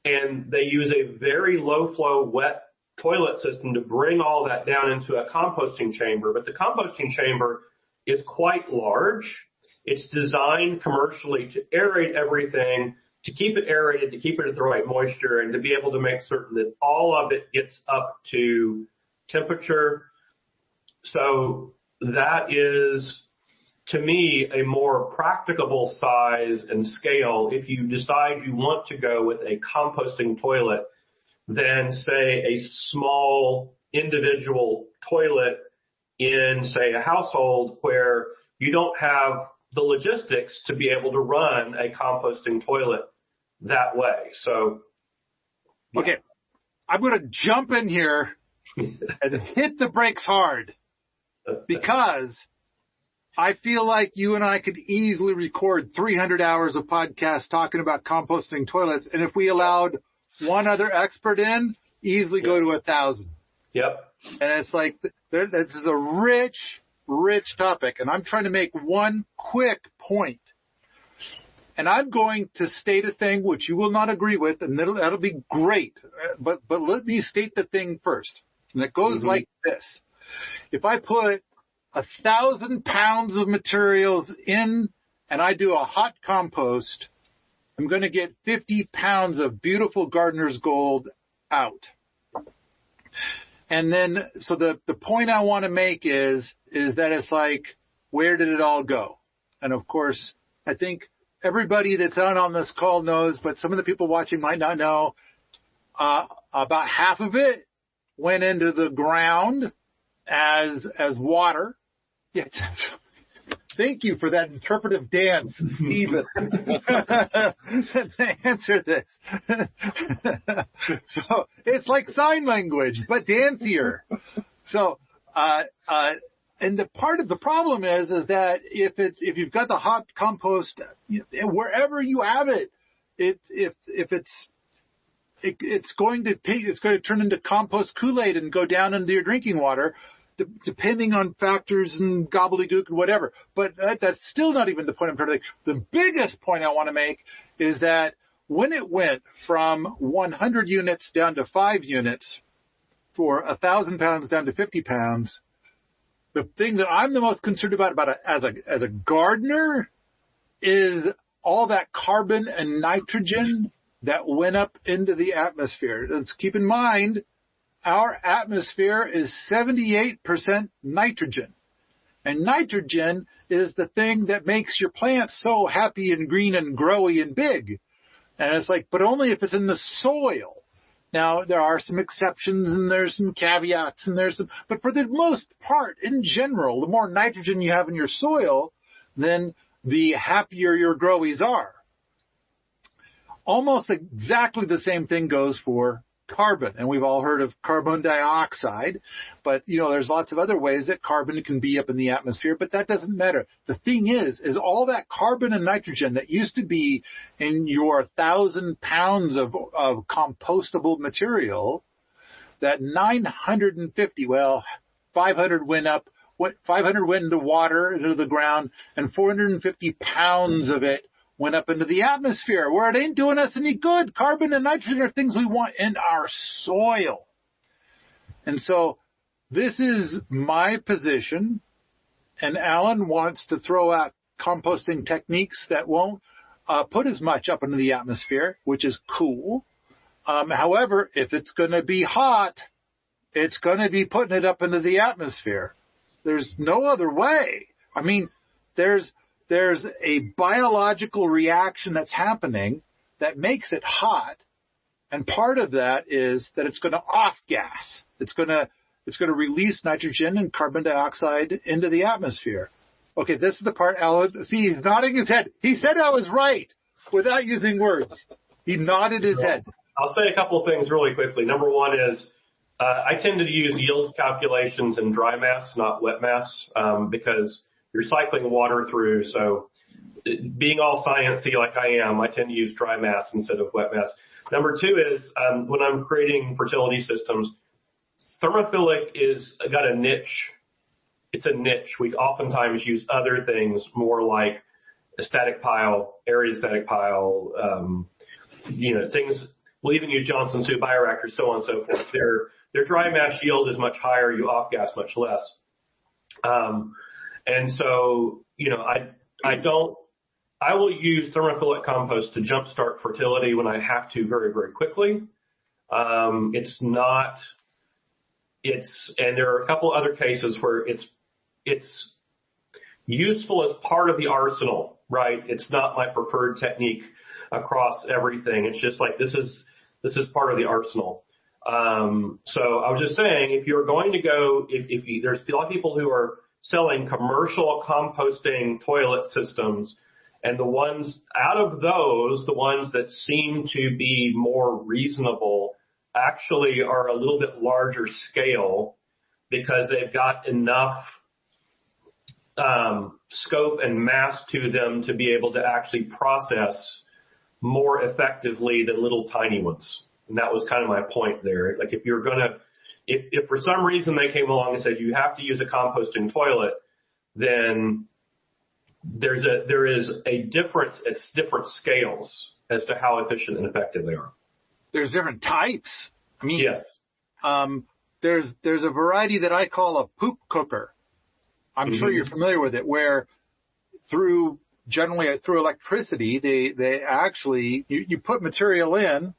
and they use a very low flow wet toilet system to bring all that down into a composting chamber. But the composting chamber is quite large. It's designed commercially to aerate everything, to keep it aerated, to keep it at the right moisture, and to be able to make certain that all of it gets up to temperature. So that is, to me, a more practicable size and scale if you decide you want to go with a composting toilet than, say, a small individual toilet in, say, a household where you don't have the logistics to be able to run a composting toilet that way. So, yeah. Okay, I'm going to jump in here and hit the brakes hard because I feel like you and I could easily record 300 hours of podcast talking about composting toilets. And if we allowed one other expert in, easily go to 1,000. Yep. And it's like, this is a rich, rich topic. And I'm trying to make one quick point. And I'm going to state a thing which you will not agree with, and that'll be great. But let me state the thing first. And it goes like this. If I put 1,000 pounds of materials in and I do a hot compost, I'm going to get 50 pounds of beautiful gardener's gold out. And then, so the point I want to make is that it's like, where did it all go? And of course, I think everybody that's on this call knows, but some of the people watching might not know, about half of it went into the ground as water. Yeah, Thank you for that interpretive dance, Stephen, to answer this. So it's like sign language, but dancier. So, and the part of the problem is that if you've got the hot compost, wherever you have it, it's going to turn into compost Kool-Aid and go down into your drinking water, depending on factors and gobbledygook and whatever. But that's still not even the point I'm trying to make. The biggest point I want to make is that when it went from 100 units down to 5 units, for 1,000 pounds down to 50 pounds, the thing that I'm the most concerned about as a gardener is all that carbon and nitrogen that went up into the atmosphere. Let's keep in mind, our atmosphere is 78% nitrogen. And nitrogen is the thing that makes your plants so happy and green and growy and big. And it's like, but only if it's in the soil. Now, there are some exceptions and there's some caveats but for the most part, in general, the more nitrogen you have in your soil, then the happier your growies are. Almost exactly the same thing goes for carbon. And we've all heard of carbon dioxide, but there's lots of other ways that carbon can be up in the atmosphere, but that doesn't matter. The thing is all that carbon and nitrogen that used to be in your 1,000 pounds of compostable material, that 500 went up, 500 went into water, into the ground, and 450 pounds of it went up into the atmosphere, where it ain't doing us any good. Carbon and nitrogen are things we want in our soil. And so this is my position, and Alan wants to throw out composting techniques that won't put as much up into the atmosphere, which is cool. However, if it's going to be hot, it's going to be putting it up into the atmosphere. There's no other way. I mean, there's a biological reaction that's happening that makes it hot, and part of that is that it's going to off-gas. It's going to release nitrogen and carbon dioxide into the atmosphere. Okay, this is the part, Alan. See, he's nodding his head. He said I was right without using words. He nodded his head. I'll say a couple of things really quickly. Number one is I tend to use yield calculations in dry mass, not wet mass, because you're cycling water through. So being all sciencey like I am, I tend to use dry mass instead of wet mass. Number two is when I'm creating fertility systems, thermophilic got a niche. It's a niche. We oftentimes use other things more like a static pile, area static pile, things. We'll even use Johnson soup bioreactors, so on and so forth. Their dry mass yield is much higher. You off gas much less. And so, I will use thermophilic compost to jumpstart fertility when I have to very, very quickly. And there are a couple other cases where it's useful as part of the arsenal, right? It's not my preferred technique across everything. It's just like, this is part of the arsenal. So I was just saying, if you're going to go, there's a lot of people who are selling commercial composting toilet systems, and the ones that seem to be more reasonable actually are a little bit larger scale because they've got enough scope and mass to them to be able to actually process more effectively than little tiny ones. And that was kind of my point there. Like if for some reason they came along and said you have to use a composting toilet, then there is a difference. It's different scales as to how efficient and effective they are. There's different types. I mean, yes. There's a variety that I call a poop cooker. I'm sure you're familiar with it, where generally through electricity, they actually, you put material in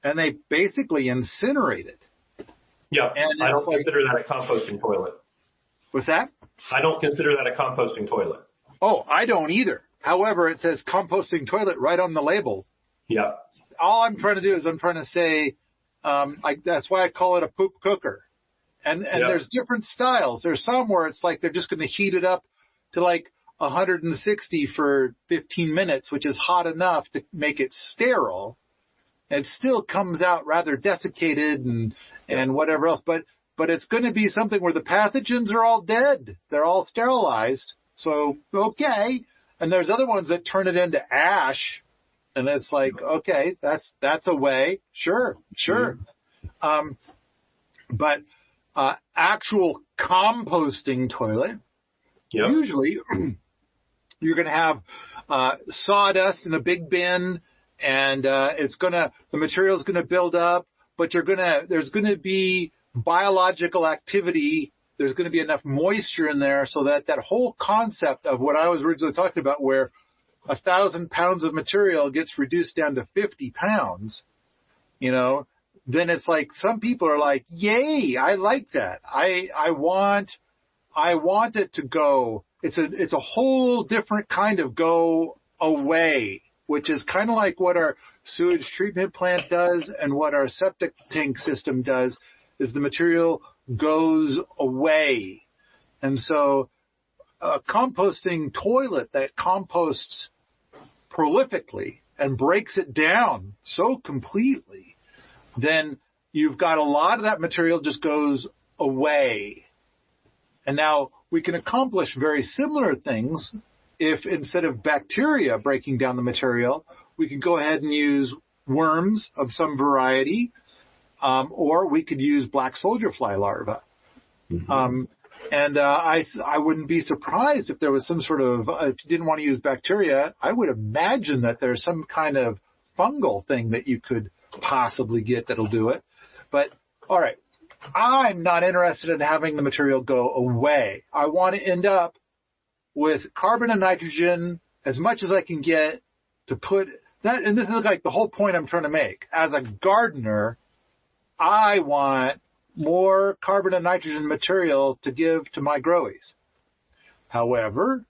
and they basically incinerate it. Yeah, and I don't consider that a composting toilet. What's that? I don't consider that a composting toilet. Oh, I don't either. However, it says composting toilet right on the label. Yeah. All I'm trying to do is I'm trying to say, that's why I call it a poop cooker. And there's different styles. There's some where it's like they're just going to heat it up to like 160 for 15 minutes, which is hot enough to make it sterile. It still comes out rather desiccated and whatever else, but it's going to be something where the pathogens are all dead. They're all sterilized. So, okay. And there's other ones that turn it into ash. And it's like, okay, that's a way. Sure. But actual composting toilet, usually you're going to have sawdust in a big bin, and the material's going to build up, but there's going to be biological activity. There's going to be enough moisture in there so that whole concept of what I was originally talking about, where 1,000 pounds of material gets reduced down to 50 pounds, then it's like some people are like, yay, I like that. I want it to go. It's a whole different kind of go away, which is kind of like what our sewage treatment plant does and what our septic tank system does, is the material goes away. And so a composting toilet that composts prolifically and breaks it down so completely, then you've got a lot of that material just goes away. And now we can accomplish very similar things if instead of bacteria breaking down the material, we can go ahead and use worms of some variety, or we could use black soldier fly larvae. Mm-hmm. I wouldn't be surprised if there was some sort of, if you didn't want to use bacteria, I would imagine that there's some kind of fungal thing that you could possibly get that'll do it. But, all right, I'm not interested in having the material go away. I want to end up with carbon and nitrogen as much as I can get to put that, and this is like the whole point I'm trying to make. As a gardener, I want more carbon and nitrogen material to give to my growies. However,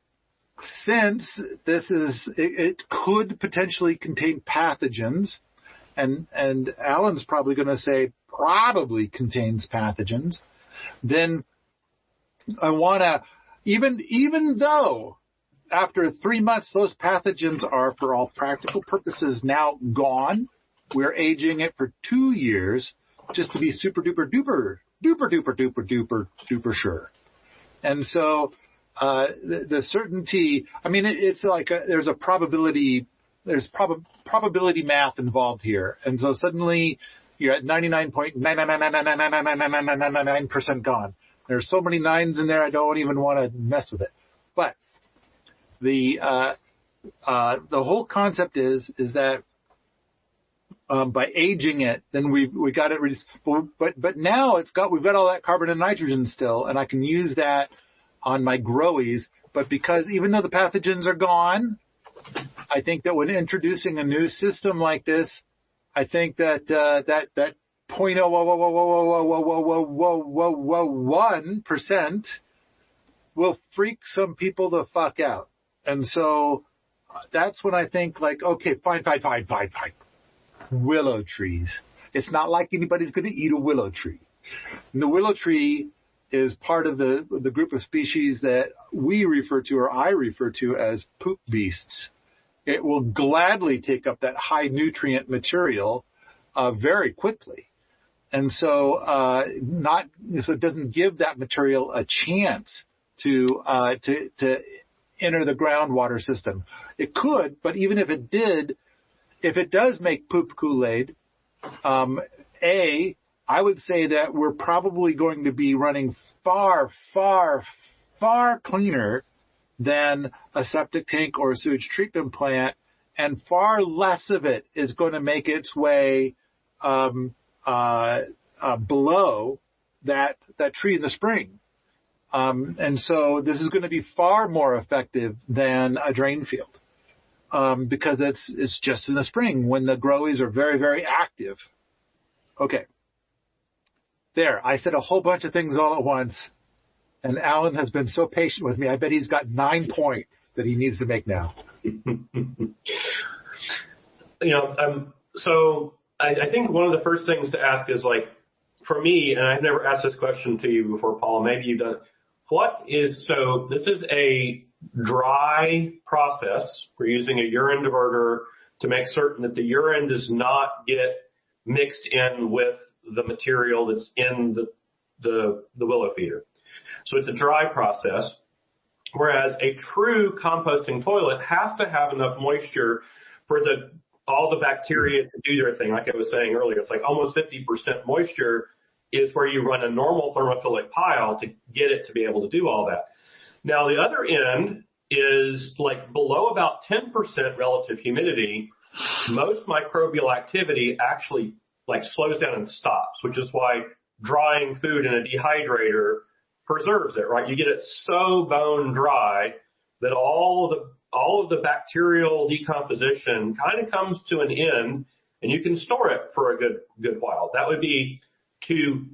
since it could potentially contain pathogens, and Alan's probably going to say probably contains pathogens, then I want to, even though after 3 months those pathogens are for all practical purposes now gone, we're aging it for 2 years just to be super duper duper sure. And so the certainty, I mean, it's like there's a probability. There's probability math involved here. And so suddenly you're at 99.999999999% gone. There's so many nines in there, I don't even want to mess with it. But the whole concept is that by aging it, then we got it reduced. But now we've got all that carbon and nitrogen still, and I can use that on my growies. But because even though the pathogens are gone, I think that when introducing a new system like this, I think that that 0.1% will freak some people the fuck out. And so that's when I think like, okay, fine. Willow trees. It's not like anybody's going to eat a willow tree. And the willow tree is part of the group of species that we refer to, or I refer to, as poop beasts. It will gladly take up that high nutrient material very quickly. And so so it doesn't give that material a chance to enter the groundwater system. It could, but even if it did, if it does make poop Kool-Aid, I would say that we're probably going to be running far cleaner than a septic tank or a sewage treatment plant, and far less of it is going to make its way below that tree in the spring. And so this is going to be far more effective than a drain field. Because it's just in the spring when the growies are very, very active. Okay. There, I said a whole bunch of things all at once, and Alan has been so patient with me. I bet he's got 9 points that he needs to make now. So I think one of the first things to ask is, like, for me, and I've never asked this question to you before, Paul, maybe you've done, so this is a dry process. We're using a urine diverter to make certain that the urine does not get mixed in with the material that's in the willow feeder. So it's a dry process, whereas a true composting toilet has to have enough moisture for all the bacteria to do their thing. Like I was saying earlier, it's like almost 50% moisture is where you run a normal thermophilic pile to get it to be able to do all that. Now, the other end is like below about 10% relative humidity. Most microbial activity actually like slows down and stops, which is why drying food in a dehydrator preserves it, right? You get it so bone dry that all of the bacterial decomposition kind of comes to an end, and you can store it for a good while. That would be to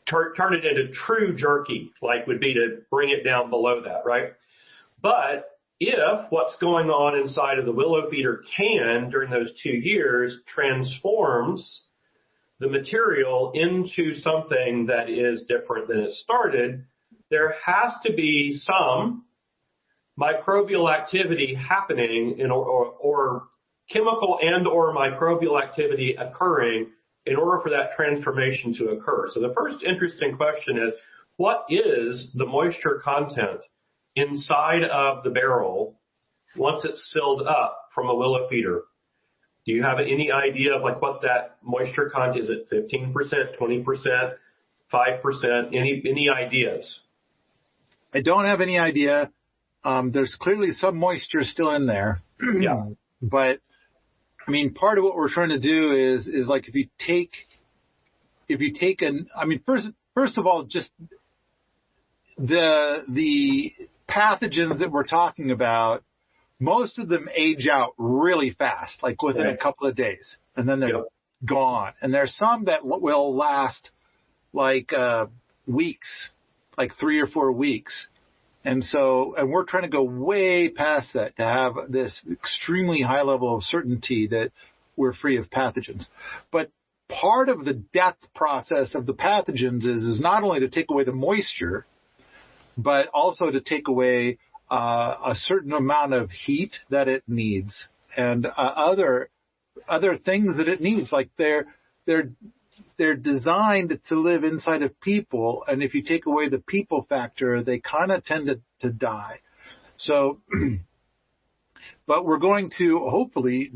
turn it into true jerky, like would be to bring it down below that, right? But if what's going on inside of the willow feeder can during those 2 years transforms the material into something that is different than it started, there has to be some microbial activity happening or chemical and or microbial activity occurring in order for that transformation to occur. So the first interesting question is, what is the moisture content inside of the barrel once it's sealed up from a willow feeder? Do you have any idea of like what that moisture content is? Is it 15%, 20%, 5%? Any ideas? I don't have any idea. There's clearly some moisture still in there. Yeah. But I mean, part of what we're trying to do is like if you take first of all, just the pathogens that we're talking about, most of them age out really fast, like within a couple of days, and then they're gone. And there's some that will last like weeks, like 3 or 4 weeks. And we're trying to go way past that to have this extremely high level of certainty that we're free of pathogens. But part of the death process of the pathogens is not only to take away the moisture, but also to take away a certain amount of heat that it needs and other things that it needs. Like they're designed to live inside of people, and if you take away the people factor, they kind of tend to die. So, but we're going to hopefully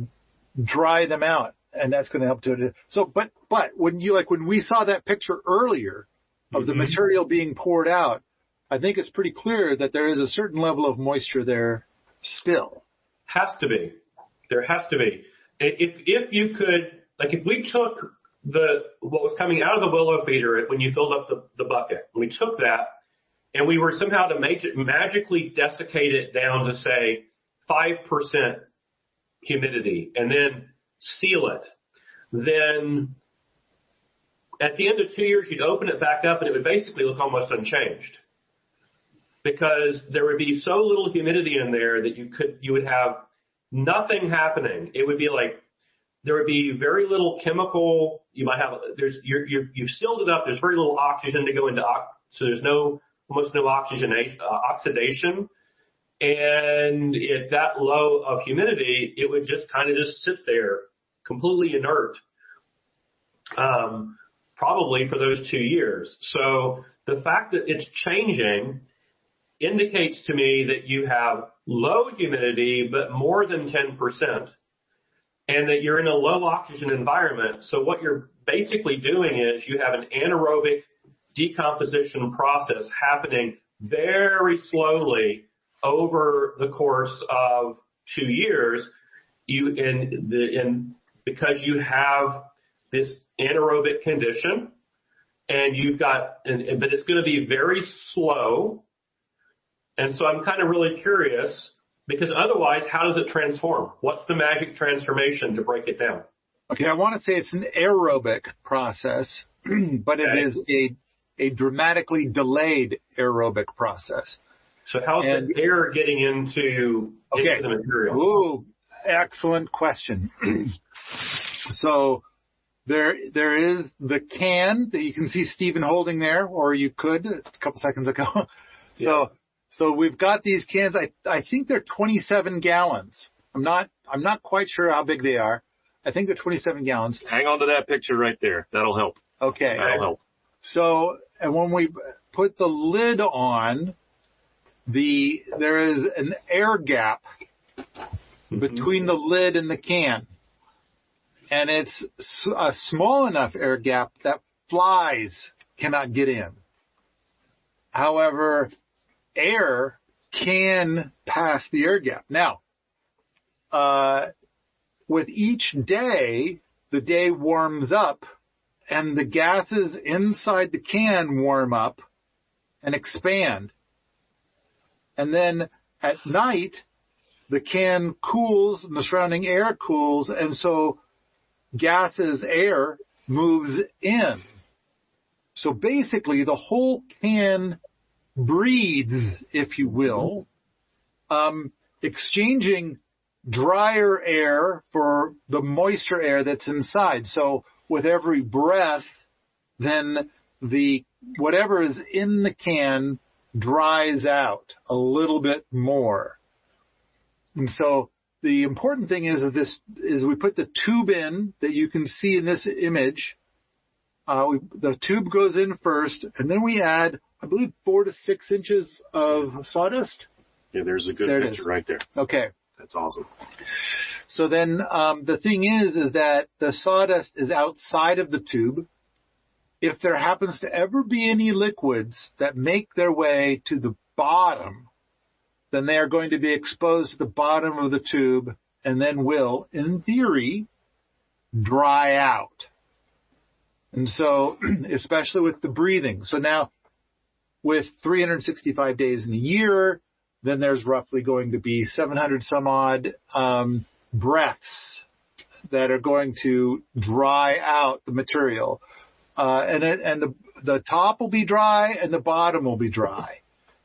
dry them out, and that's going to help to. So, but when we saw that picture earlier of the material being poured out, I think it's pretty clear that there is a certain level of moisture there still. Has to be. There has to be. If you could, like if we took what was coming out of the willow feeder when you filled up the bucket, we took that and we were somehow to magically desiccate it down to say 5% humidity and then seal it, then at the end of 2 years, you'd open it back up and it would basically look almost unchanged, because there would be so little humidity in there that you would have nothing happening. It would be like there would be very little chemical. You might have you've sealed it up. There's very little oxygen to go into, so there's almost no oxidation. And at that low of humidity, it would just kind of just sit there completely inert, probably for those 2 years. So the fact that it's changing indicates to me that you have low humidity, but more than 10%, and that you're in a low oxygen environment. So what you're basically doing is you have an anaerobic decomposition process happening very slowly over the course of 2 years. Because you have this anaerobic condition, and but it's going to be very slow. And so I'm kind of really curious, because otherwise, how does it transform? What's the magic transformation to break it down? Okay, I want to say it's an aerobic process, but it is a dramatically delayed aerobic process. So how's the air getting into the material? Ooh, excellent question. So there is the can that you can see Stephen holding there, or you could a couple seconds ago. So So we've got these cans. I think they're 27 gallons. I'm not quite sure how big they are. I think they're 27 gallons. Hang on to that picture right there. That'll help. Okay. That'll help. So, and when we put the lid on, there is an air gap between the lid and the can. And it's a small enough air gap that flies cannot get in. However, air can pass the air gap. Now, with each day, the day warms up and the gases inside the can warm up and expand. And then at night, the can cools and the surrounding air cools, and so air moves in. So basically, the whole can breathes, if you will, exchanging drier air for the moisture air that's inside. So with every breath, then whatever is in the can dries out a little bit more. And so the important thing is we put the tube in that you can see in this image. The tube goes in first, and then we add, I believe, 4 to 6 inches of sawdust. Yeah, there's a good picture right there. Okay. That's awesome. So then the thing is that the sawdust is outside of the tube. If there happens to ever be any liquids that make their way to the bottom, then they are going to be exposed to the bottom of the tube and then will, in theory, dry out. And so, especially with the breathing. So now, with 365 days in a year, then there's roughly going to be 700 some odd breaths that are going to dry out the material. And the top will be dry and the bottom will be dry.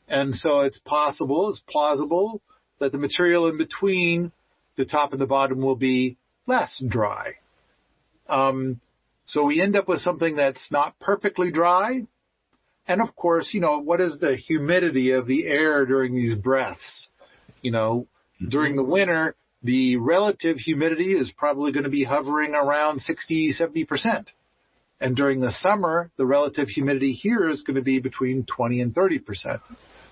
And so it's plausible that the material in between the top and the bottom will be less dry. So we end up with something that's not perfectly dry. And of course, what is the humidity of the air during these breaths? During the winter, the relative humidity is probably going to be hovering around 60, 70%. And during the summer, the relative humidity here is going to be between 20 and 30%.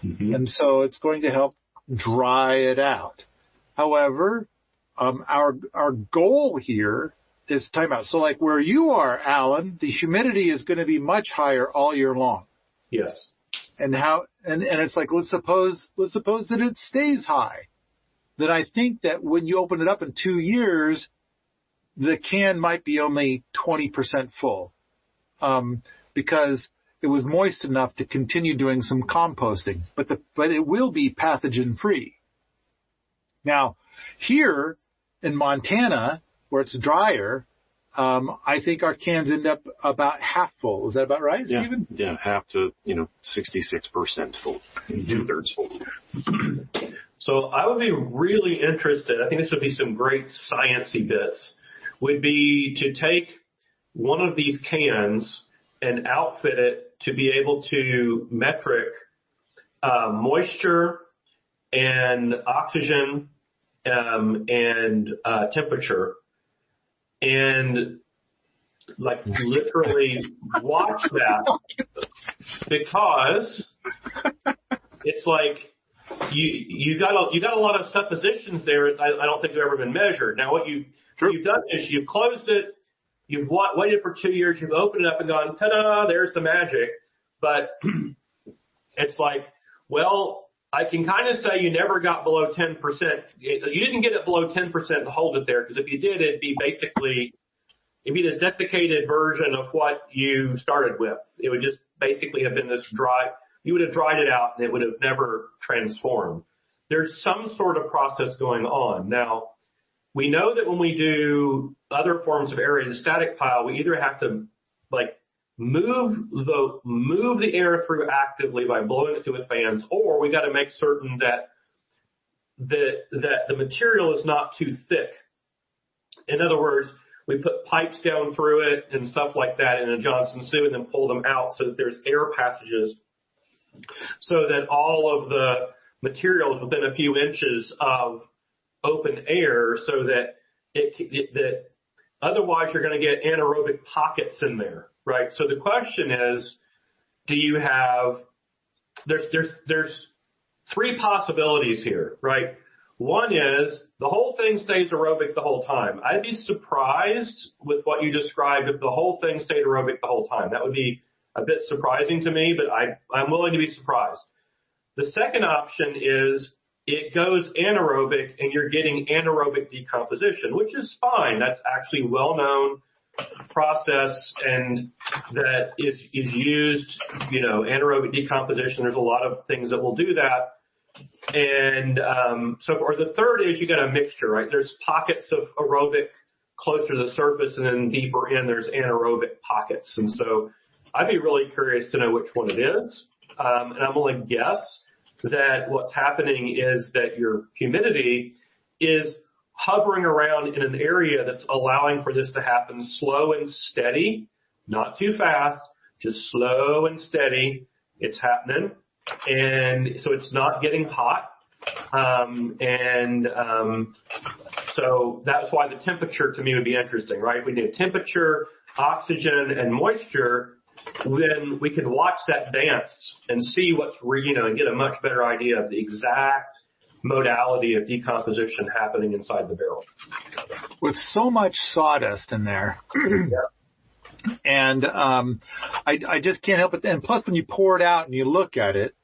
Mm-hmm. And so it's going to help dry it out. However, our goal here is time out. So like where you are, Alan, the humidity is going to be much higher all year long. Yes. And it's like, let's suppose that it stays high. Then I think that when you open it up in 2 years, the can might be only 20% full, because it was moist enough to continue doing some composting, but it will be pathogen free. Now, here in Montana, where it's drier, I think our cans end up about half full. Is that about right, Stephen? Yeah, half to 66% full, 2/3 full. So I would be really interested. I think this would be some great sciencey bits. Would be to take one of these cans and outfit it to be able to metric moisture and oxygen and temperature, and like literally watch that, because it's like you got a lot of suppositions there. I don't think have ever been measured. Now what you've done is you've closed it, you've waited for 2 years, you've opened it up and gone, ta-da, there's the magic. But it's like, well, I can kind of say you never got below 10%. You didn't get it below 10% and hold it there, because if you did, it'd be this desiccated version of what you started with. It would just basically have been this dry. You would have dried it out and it would have never transformed. There's some sort of process going on. Now, we know that when we do other forms of aerated static pile, we either have to move the air through actively by blowing it through with fans, or we got to make certain that the material is not too thick. In other words, we put pipes down through it and stuff like that in a Johnson Sue and then pull them out so that there's air passages so that all of the materials within a few inches of open air, so that that otherwise you're going to get anaerobic pockets in there, right? So the question is, do you have, there's three possibilities here, right? One is the whole thing stays aerobic the whole time. I'd be surprised with what you described if the whole thing stayed aerobic the whole time. That would be a bit surprising to me, but I'm willing to be surprised. The second option is it goes anaerobic and you're getting anaerobic decomposition, which is fine. That's actually well-known process and that is used, anaerobic decomposition. There's a lot of things that will do that. And or the third is you got a mixture, right? There's pockets of aerobic closer to the surface, and then deeper in there's anaerobic pockets. And so I'd be really curious to know which one it is. And I'm going to guess that what's happening is that your humidity is hovering around in an area that's allowing for this to happen slow and steady, not too fast, just slow and steady. It's happening. And so it's not getting hot. So that's why the temperature to me would be interesting, right? We need temperature, oxygen, and moisture. Then we can watch that dance and see and get a much better idea of the exact modality of decomposition happening inside the barrel. With so much sawdust in there. Yeah. And I just can't help it. And plus, when you pour it out and you look at it,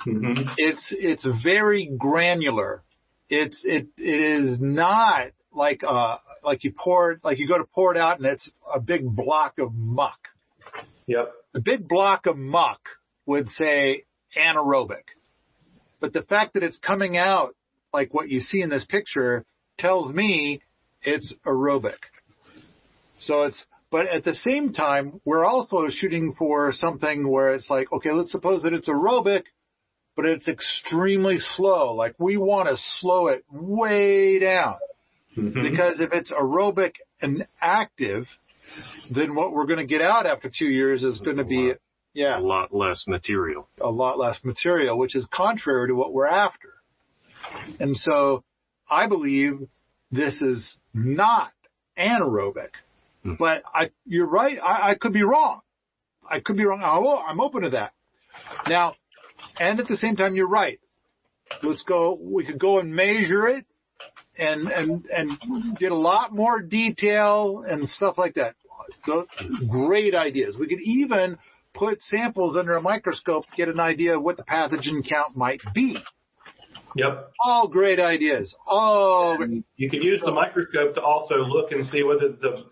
mm-hmm. it's very granular. It is not like you go to pour it out and it's a big block of muck. Yep. A big block of muck would say anaerobic. But the fact that it's coming out like what you see in this picture tells me it's aerobic. But at the same time, we're also shooting for something where it's like, okay, let's suppose that it's aerobic, but it's extremely slow. Like we want to slow it way down. Mm-hmm. Because if it's aerobic and active, then what we're going to get out after 2 years is going to be, a lot less material. A lot less material, which is contrary to what we're after. And so I believe this is not anaerobic. Mm. But you're right. I could be wrong. I'm open to that. Now, and at the same time, you're right. We could go and measure it and get a lot more detail and stuff like that. Great ideas. We could even put samples under a microscope, get an idea of what the pathogen count might be. Yep. All great ideas. You could use the microscope to also look and see whether the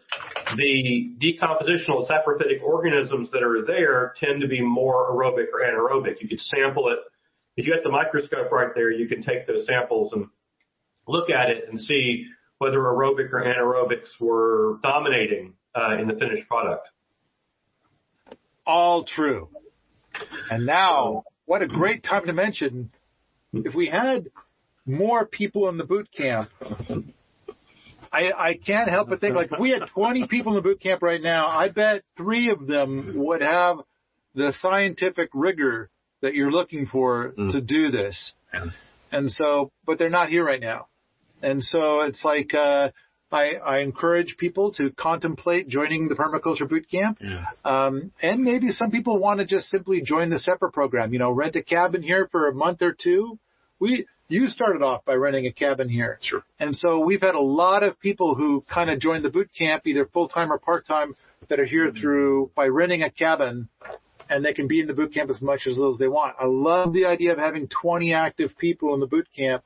decompositional saprophytic organisms that are there tend to be more aerobic or anaerobic. You could sample it. If you have the microscope right there, you can take those samples and look at it and see whether aerobic or anaerobics were dominating in the finished product. All true. And now, what a great time to mention, if we had more people in the boot camp, I can't help but think, like, if we had 20 people in the boot camp right now, I bet 3 of them would have the scientific rigor that you're looking for to do this. And so, but they're not here right now. And so it's like, I encourage people to contemplate joining the Permaculture Bootcamp. Yeah. And maybe some people want to just simply join the SEPR program, rent a cabin here for a month or two. You started off by renting a cabin here. Sure. And so we've had a lot of people who kind of joined the boot camp, either full-time or part-time, that are here by renting a cabin, and they can be in the boot camp as much as they want. I love the idea of having 20 active people in the boot camp,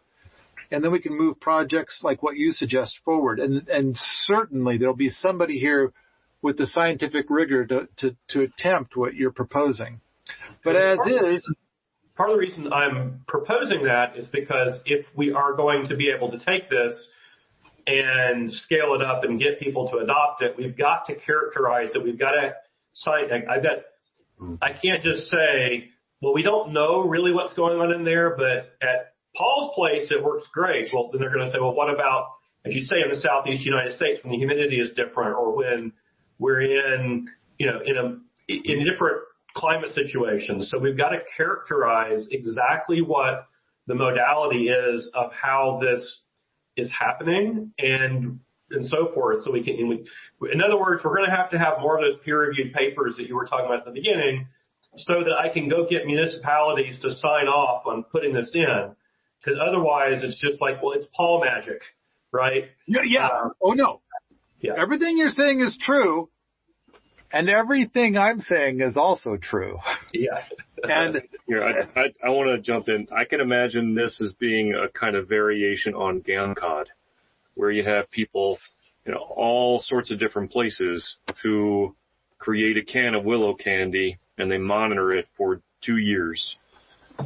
and then we can move projects like what you suggest forward. And certainly there'll be somebody here with the scientific rigor to attempt what you're proposing. But part of the reason I'm proposing that is because if we are going to be able to take this and scale it up and get people to adopt it, we've got to characterize it. We've got to I can't just say, well, we don't know really what's going on in there, but at Paul's place, it works great. Well, then they're going to say, well, what about, as you say, in the Southeast United States, when the humidity is different, or when we're in, in different climate situations. So we've got to characterize exactly what the modality is of how this is happening and so forth. So we can, in other words, we're going to have more of those peer-reviewed papers that you were talking about at the beginning, so that I can go get municipalities to sign off on putting this in. Because otherwise, it's just like, well, it's Paul magic, right? Yeah. Oh no. Yeah. Everything you're saying is true, and everything I'm saying is also true. Yeah. And Here, I want to jump in. I can imagine this as being a kind of variation on GANCOD, where you have people, all sorts of different places who create a can of Willow candy and they monitor it for 2 years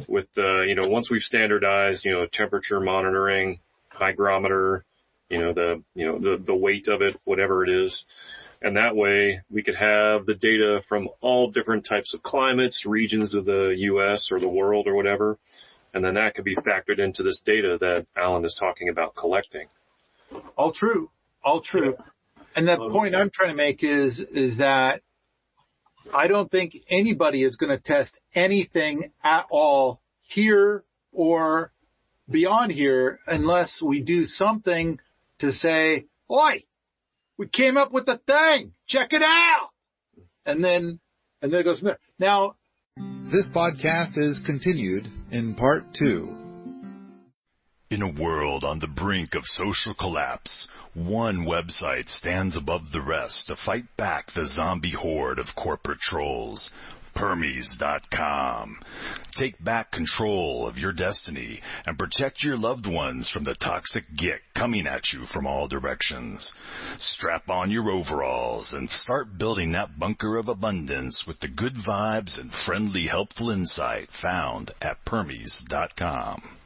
with, once we've standardized, temperature monitoring, hygrometer, the weight of it, whatever it is. And that way we could have the data from all different types of climates, regions of the U.S. or the world or whatever. And then that could be factored into this data that Alan is talking about collecting. all true. And the point I'm trying to make is that I don't think anybody is going to test anything at all here or beyond here unless we do something to say, oi, we came up with a thing. Check it out. And then it goes from there. Now, This podcast is continued in part 2. In a world on the brink of social collapse, one website stands above the rest to fight back the zombie horde of corporate trolls. Permies.com. Take back control of your destiny and protect your loved ones from the toxic git coming at you from all directions. Strap on your overalls and start building that bunker of abundance with the good vibes and friendly, helpful insight found at Permies.com.